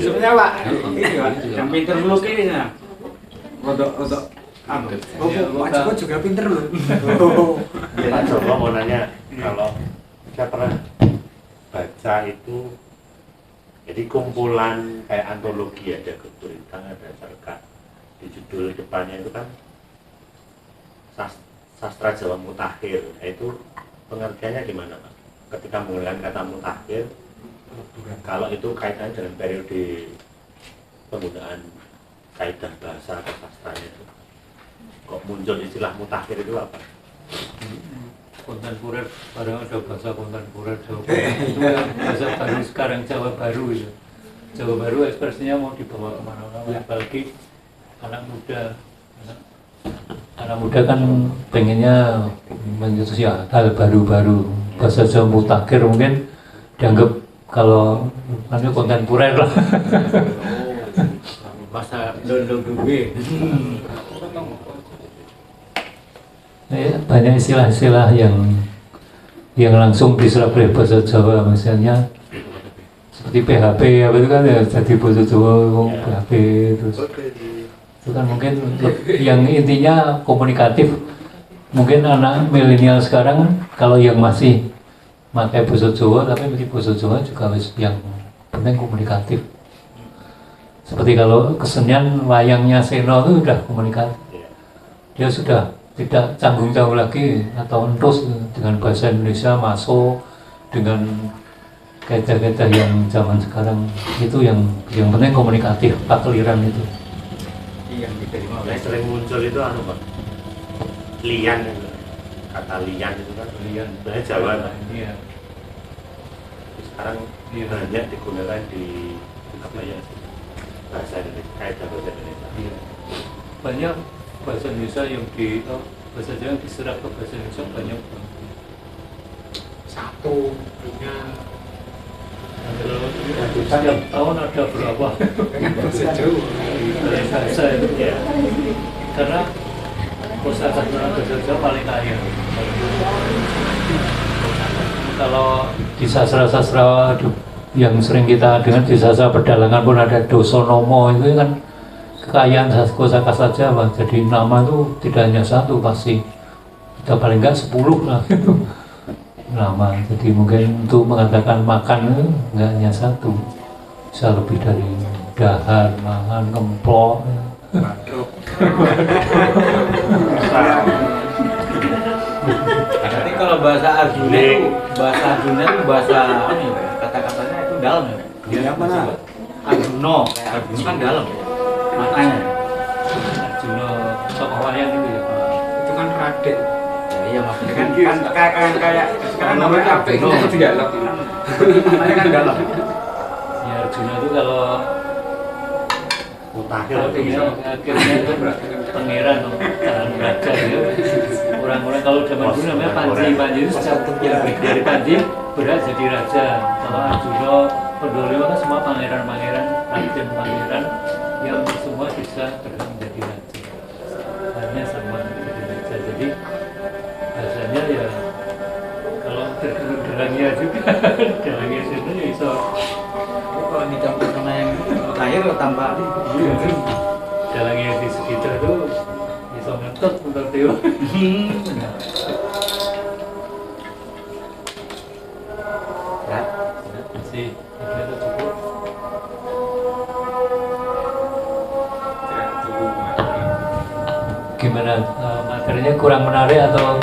Sebenarnya Pak, ini Pak, yang pinter melukis ini nah. Rodok Pak Joko juga pinter loh. Pak Joko mau nanya, kalau saya pernah baca itu, jadi kumpulan kayak antologi, ada Keturitang, ada cerkat, di judul depannya itu kan sastra Jawa mutakhir. Nah, itu pengertiannya gimana Pak? Ketika menggunakan kata mutakhir, kalau itu kaitannya dengan periode penggunaan kaidah bahasa atau sastranya itu, kok muncul istilah mutakhir itu apa? Kontemporer, barang ada bahasa kontemporer Jawa Baru. Itu kan bahasa baru sekarang, Jawa Baru ya. Jawa Baru ekspresinya mau dibawa kemana-mana, apalagi anak muda. Anak muda kan pengennya menyentuh ya, hal baru-baru. Bahasa Jawa mutakhir mungkin dianggap kalau namanya kontemporer lah. Bahasa dondong duwe. Ya, banyak istilah-istilah yang langsung diserap oleh bahasa Jawa, misalnya seperti PHP apa itu kan ya jadi bahasa Jawa PHP terus itu kan mungkin yang intinya komunikatif. Mungkin anak milenial sekarang kalau yang masih pakai bahasa Jawa tapi mesti bahasa Jawa juga yang penting komunikatif. Seperti kalau kesenian wayangnya Seno itu sudah komunikatif, dia sudah tidak canggung-canggung lagi atau entus dengan bahasa Indonesia masuk dengan kaidah-kaidah yang zaman sekarang. Itu yang penting komunikatif, pakliran itu. Yang diterima oleh Yang sering muncul itu anu Pak, lian itu. Kata lian itu kan Lian sebenarnya Jawa kan. Iya. Sekarang banyak digunakan di apa ya, bahasa Indonesia, kaidah bahasa Indonesia. Iya. Banyak bahasa Indonesia yang bahasa Jawa yang diserap ke bahasa Indonesia banyak. Satu punya Setiap tahun ada berapa bahasa Jawa. bahasa itu ya. Karena kosakata bahasa Jawa paling kaya. Kalau di sastra-sastra yang sering kita dengar di sastra pedalangan pun ada dosonomo, itu kan kekayaan kosakata Jawa. Jadi nama itu tidak hanya satu, pasti kita paling enggak 10 lah itu nama. Jadi mungkin untuk mengatakan makan itu enggak hanya satu, bisa lebih dari dahar, mangan, kemplok. Nanti kalau bahasa Arjuna itu bahasa ini kata-katanya itu dalam ya. Yang mana? Arjuna, kayak Arjuna kan dalam ya. Maknanya. Arjuna tokoh wayang itu ya. Itu kan Raden. Ya, iya maksudnya kan kayak sekarang namanya Apa itu Arjuna. dialog? Namanya kan dalam. Ya Arjuna itu kalau Mutakhir akhirnya itu pangeran tangan raja ya. Orang-orang kalau zaman dulu namanya Panji itu ya, dari Panji berat jadi raja. Kalau Arjuna Pandhawa kan semua pangeran-pangeran, raja-pangeran yang semua bisa berhak menjadi raja. Hanya sama menjadi raja. Jadi bahasanya ya kalau derangnya juga derangnya itu ya bisa. Kalau dicampur sama yang air tanpa Dalangnya di sekitar itu bisa ngetut untuk dia. ya. Masih itu cukup. Gimana materinya kurang menarik atau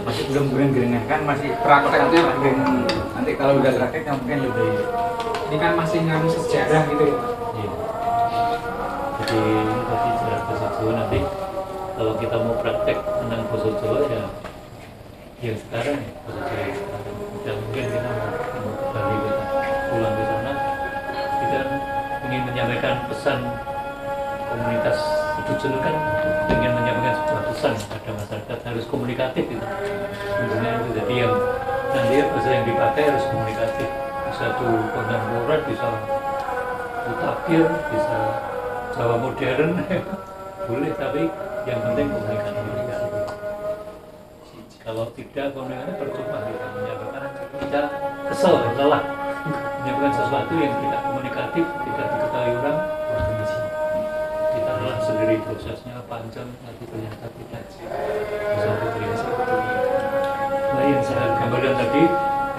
Masih belum gering-geringan kan masih prakteknya nanti kalau udah prakteknya mungkin lebih Ini kan masih nganu sejarah gitu loh. iya. Jadi tadi jelas bahasa Jawa nanti kalau kita mau praktek tentang bahasa Jawa ya yang sekarang ya bahasa Jawa yang sekarang. Dan mungkin kita mau kembali kita pulang ke sana kita ingin menyampaikan pesan komunitas hidup Jawa kan ingin menyampaikan sebuah pesan pada masyarakat harus komunikatif itu. Misalnya itu jadi yang nanti bahasa yang dipakai harus komunikatif. Bisa itu kontemporer, bisa mutakhir, bisa Jawa modern, boleh, tapi yang penting komunikasi. Kalau tidak komunikasi percuma kita menyampaikan, kita kesel, lelah menyampaikan sesuatu yang tidak komunikatif, tidak diketahui orang, dari prosesnya panjang tapi ternyata tidak bisa diterima. Nah, yang saya gambarkan tadi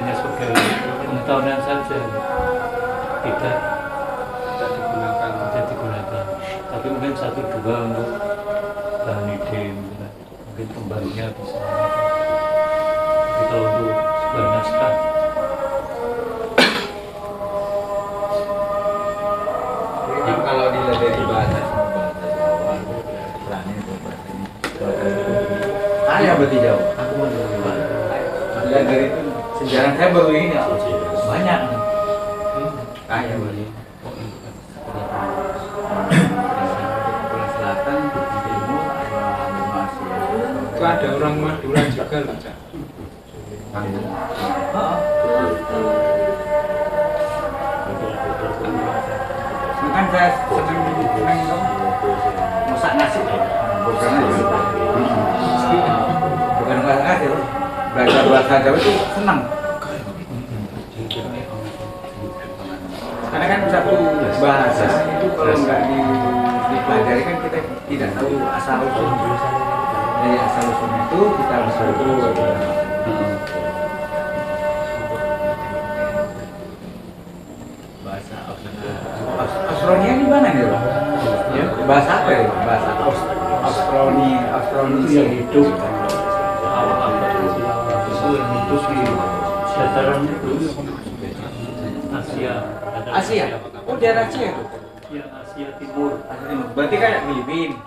hanya sebagai pengetahuan saja, tidak digunakan. Tapi mungkin satu dua untuk bahan ide, mungkin kembalinya bisa. Tapi kalau untuk sebuah naskah, Yang kalau dilihat dari bahasa Jawa, berani itu bahasanya. Kaya berarti Jawa. Aku mau lihat dari itu sejarah saya baru ini banyak. Kaya berarti. Selatan, timur, masih. Itu ada orang Madura juga loh, Cak. Kan saya senang masak nasi, bukan masak nasi, belajar bahasa Jawa itu senang. Karena kan satu bahasa itu kalau nggak dipelajari kan kita tidak tahu asal usul. Dari asal usulnya itu kita harus tahu. Bahasa Austronia di mana nih, Pak? Ya, bahasa apa ya? Bahasa Austronia yang hidup hidup di dataran itu Asia. Asia. Oh, daerah Asia itu. Ya, Asia Timur. Asia Timur. Berarti kayak Filipina.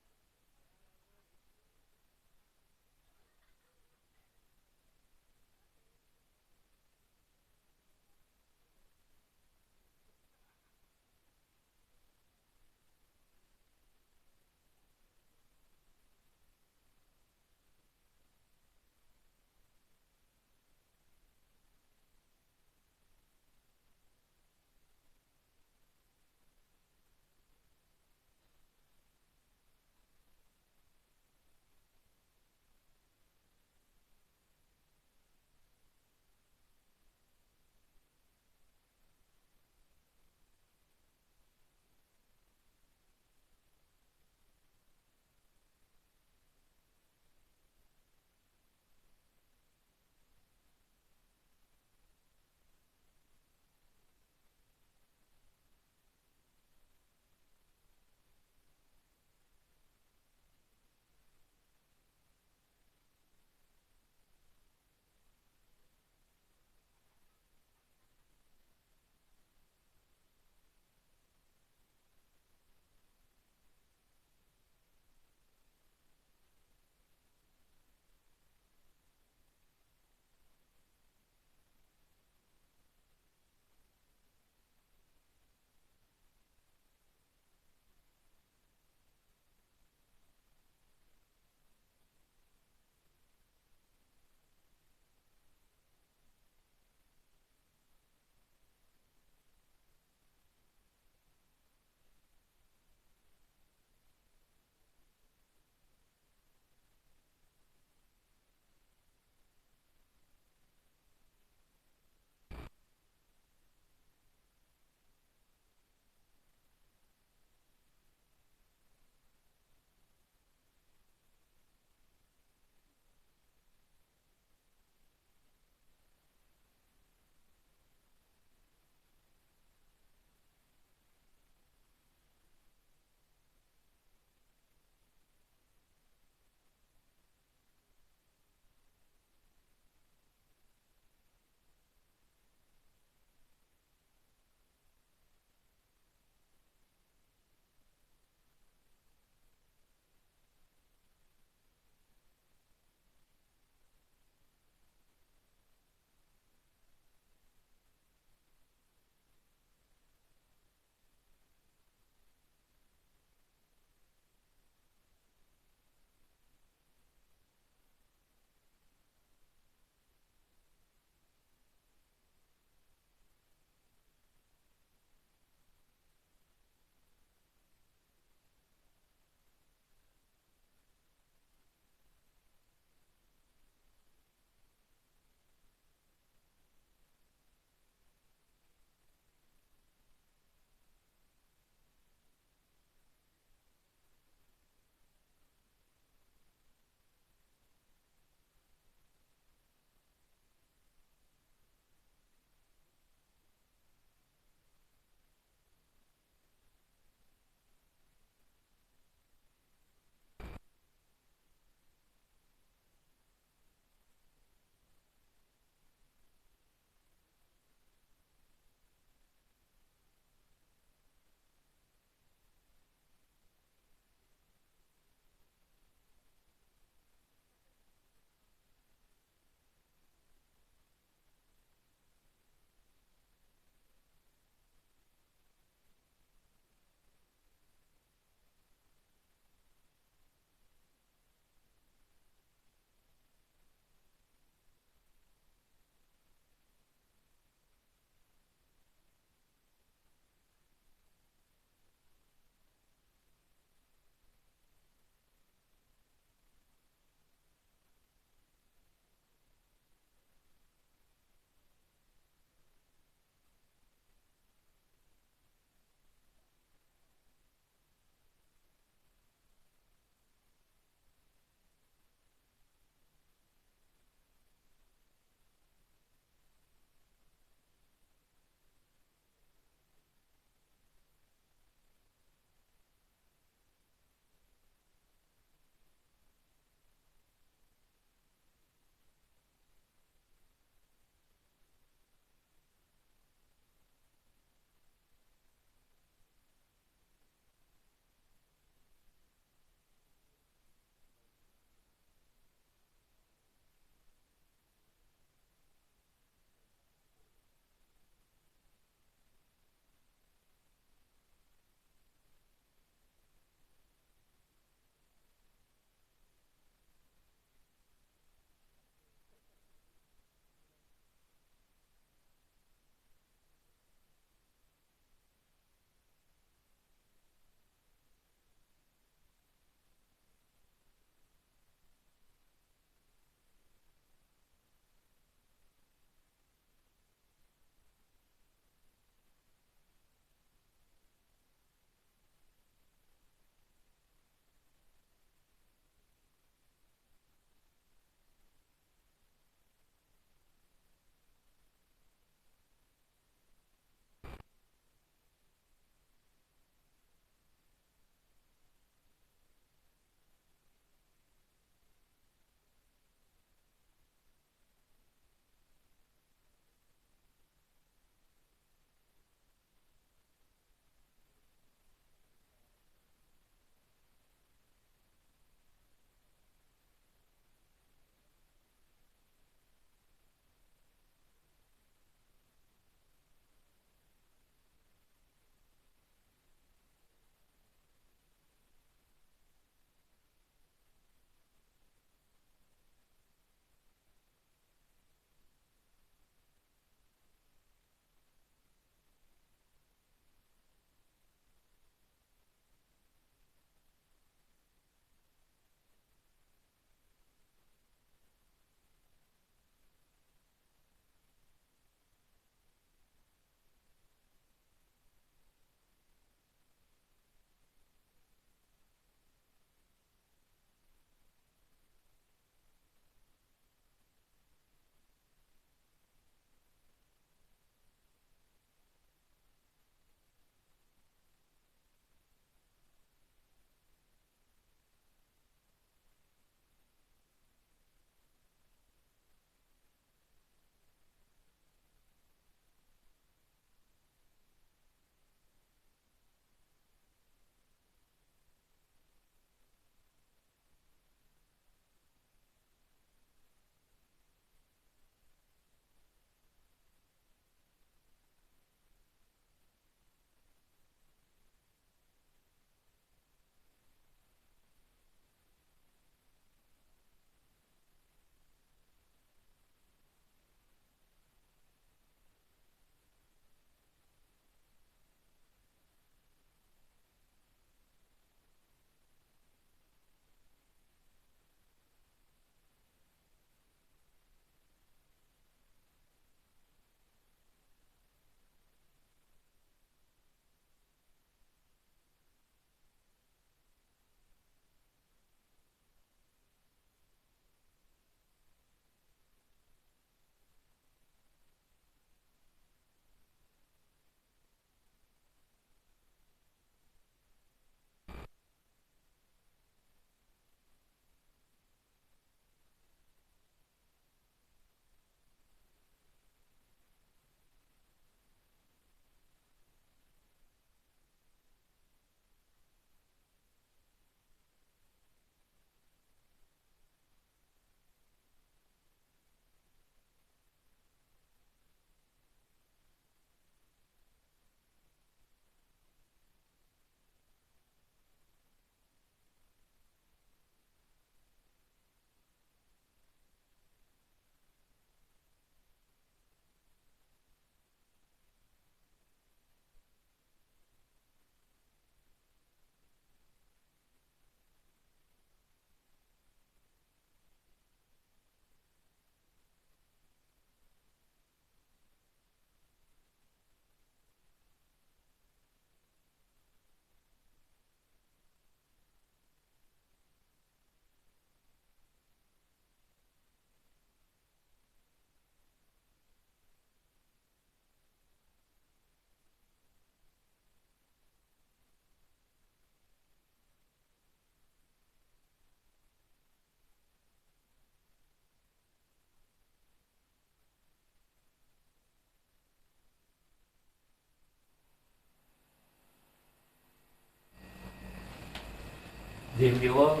Jimliwo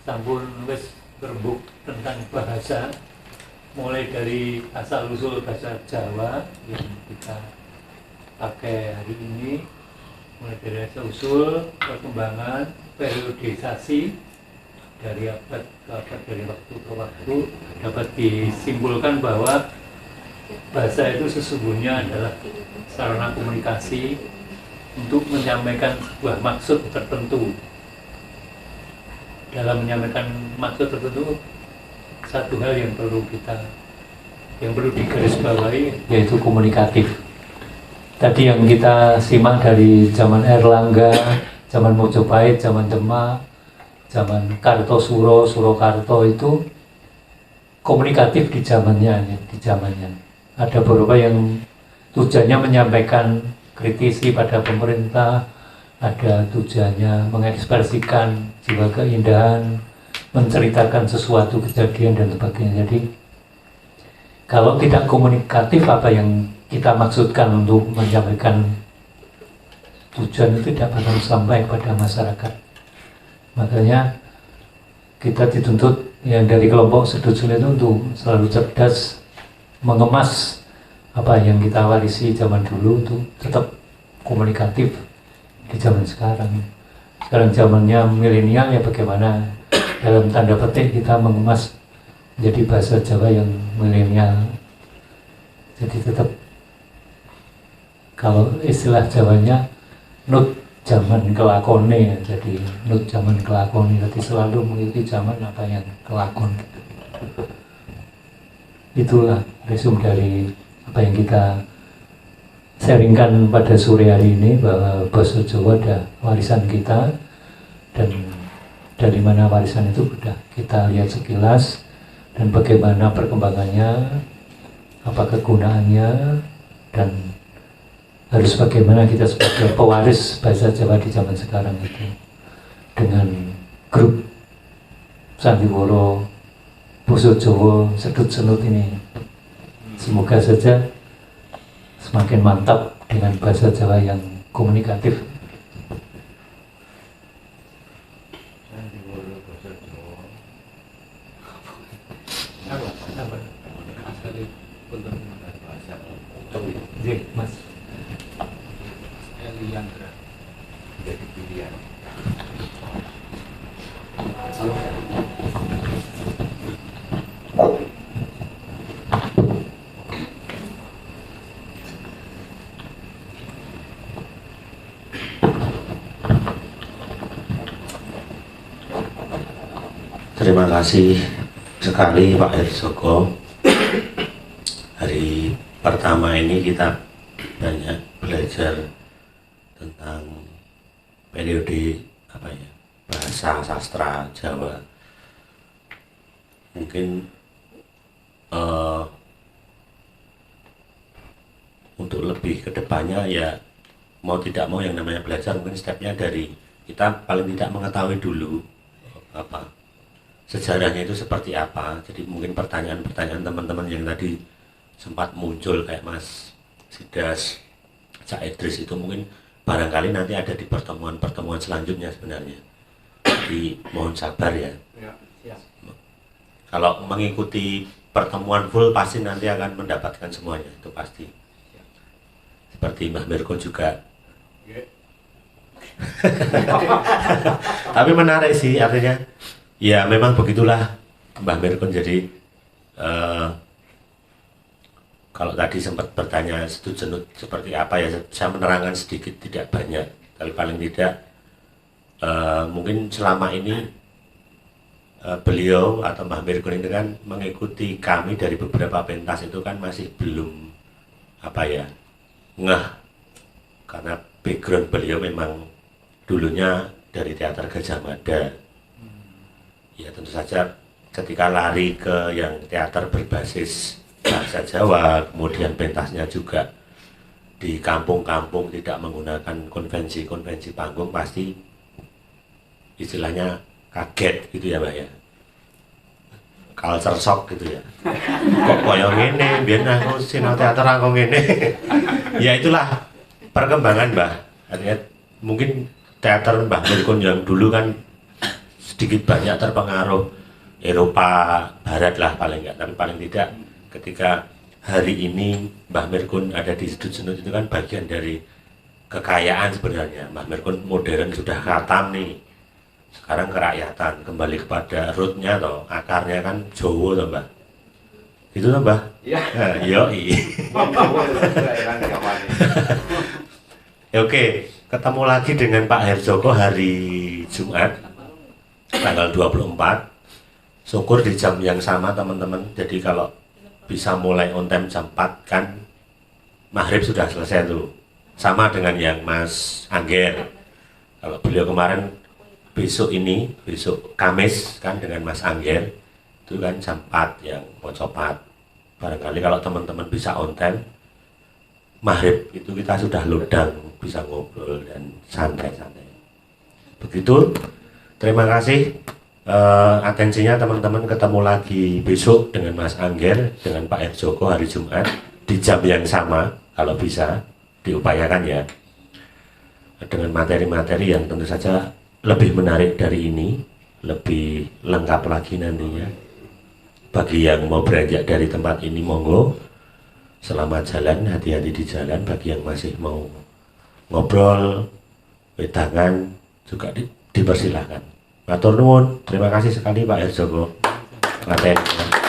sampun wis terbuk tentang bahasa, mulai dari asal usul bahasa Jawa yang kita pakai hari ini, mulai dari asal usul, perkembangan, periodisasi dari abad ke abad, dari waktu ke waktu, dapat disimpulkan bahwa bahasa itu sesungguhnya adalah sarana komunikasi untuk menyampaikan sebuah maksud tertentu. Dalam menyampaikan maksud tertentu, satu hal yang perlu digarisbawahi yaitu komunikatif. Tadi yang kita simak dari zaman Erlangga, zaman Mojopahit, zaman Demak, zaman Kartosuro, Surakarta itu komunikatif di zamannya. Ada beberapa yang tujuannya menyampaikan kritisi pada pemerintah, ada tujuannya mengekspresikan jiwa keindahan, menceritakan sesuatu kejadian dan sebagainya. Jadi kalau tidak komunikatif, apa yang kita maksudkan untuk menyampaikan tujuan itu tidak akan sampai kepada masyarakat. Makanya kita dituntut yang dari kelompok Sedut Sulit itu untuk selalu cerdas mengemas apa yang kita warisi zaman dulu itu tetap komunikatif di zaman sekarang. Sekarang zamannya milenial, ya bagaimana dalam tanda petik kita mengemas menjadi bahasa Jawa yang milenial. Jadi tetap, kalau istilah Jawanya nut zaman kelakone, jadi nut zaman kelakone, jadi selalu mengikuti zaman apa yang kelakon. Itulah resume dari apa yang kita sharingkan pada sore hari ini, bahwa bahasa Jawa ada warisan kita, dan dari mana warisan itu sudah kita lihat sekilas, dan bagaimana perkembangannya, apa kegunaannya, dan harus bagaimana kita sebagai pewaris bahasa Jawa di zaman sekarang itu, dengan grup Sandiwara Basa Jawa Sedut Senut ini. Semoga saja semakin mantap dengan bahasa Jawa yang komunikatif. Mas Eliandra jadi pilihan. Terima kasih sekali Pak Hersoko. Hari pertama ini kita banyak belajar tentang periode bahasa sastra Jawa. Mungkin untuk lebih kedepannya, ya mau tidak mau yang namanya belajar, mungkin stepnya dari kita paling tidak mengetahui dulu sejarahnya itu seperti apa. Jadi mungkin pertanyaan-pertanyaan teman-teman yang tadi sempat muncul kayak Mas Sidas, Cak Idris, itu mungkin barangkali nanti ada di pertemuan-pertemuan selanjutnya sebenarnya. Jadi mohon sabar ya. Kalau mengikuti pertemuan full pasti nanti akan mendapatkan semuanya, itu pasti. Seperti Mbah Mirko juga. Tapi menarik sih, artinya ya memang begitulah Mbah Mirko. Jadi kalau tadi sempat bertanya Sedut Senut seperti apa, ya saya menerangkan sedikit, tidak banyak, tapi paling tidak mungkin selama ini beliau atau Mbah Mirko ini kan mengikuti kami dari beberapa pentas itu kan masih belum ngeh, karena background beliau memang dulunya dari teater Gajah Mada. Ya tentu saja ketika lari ke yang teater berbasis bahasa Jawa, kemudian pentasnya juga di kampung-kampung tidak menggunakan konvensi-konvensi panggung, pasti istilahnya kaget gitu ya Mbak ya, culture shock gitu ya. Kok koyo ngene, biyen aku sinau teater aku ngene. Ya itulah perkembangan Mbah. Artinya mungkin teater Mbah Mirko yang dulu kan sedikit banyak terpengaruh Eropa Barat lah paling enggak, tapi paling tidak ketika hari ini Mbah Mirkun ada di Sudut Senut itu kan bagian dari kekayaan sebenarnya. Mbah Mirkun modern sudah khatam nih, sekarang kerakyatan, kembali kepada rootnya toh, akarnya kan Jawa toh Mbah, itu toh Mbah. Iya. Yoi. Oke, ketemu lagi dengan Pak Herjoko hari Jumat tanggal 24. Syukur di jam yang sama teman-teman. Jadi kalau bisa mulai on time jam 4 kan maghrib sudah selesai tuh. Sama dengan yang Mas Angger. Kalau beliau kemarin besok Kamis kan dengan Mas Angger itu kan jam 4 yang mau copat. Barangkali kalau teman-teman bisa on time maghrib itu kita sudah lodang, bisa ngobrol dan santai-santai. Begitu. Terima kasih atensinya teman-teman. Ketemu lagi besok dengan Mas Angger, dengan Pak Herjoko hari Jumat di jam yang sama, kalau bisa diupayakan ya, dengan materi-materi yang tentu saja lebih menarik dari ini, lebih lengkap lagi nantinya. Bagi yang mau beranjak dari tempat ini monggo, selamat jalan, hati-hati di jalan. Bagi yang masih mau ngobrol, wedangan juga dipersilahkan. Matur nuwun, terima kasih sekali Pak Herjoko. Materi.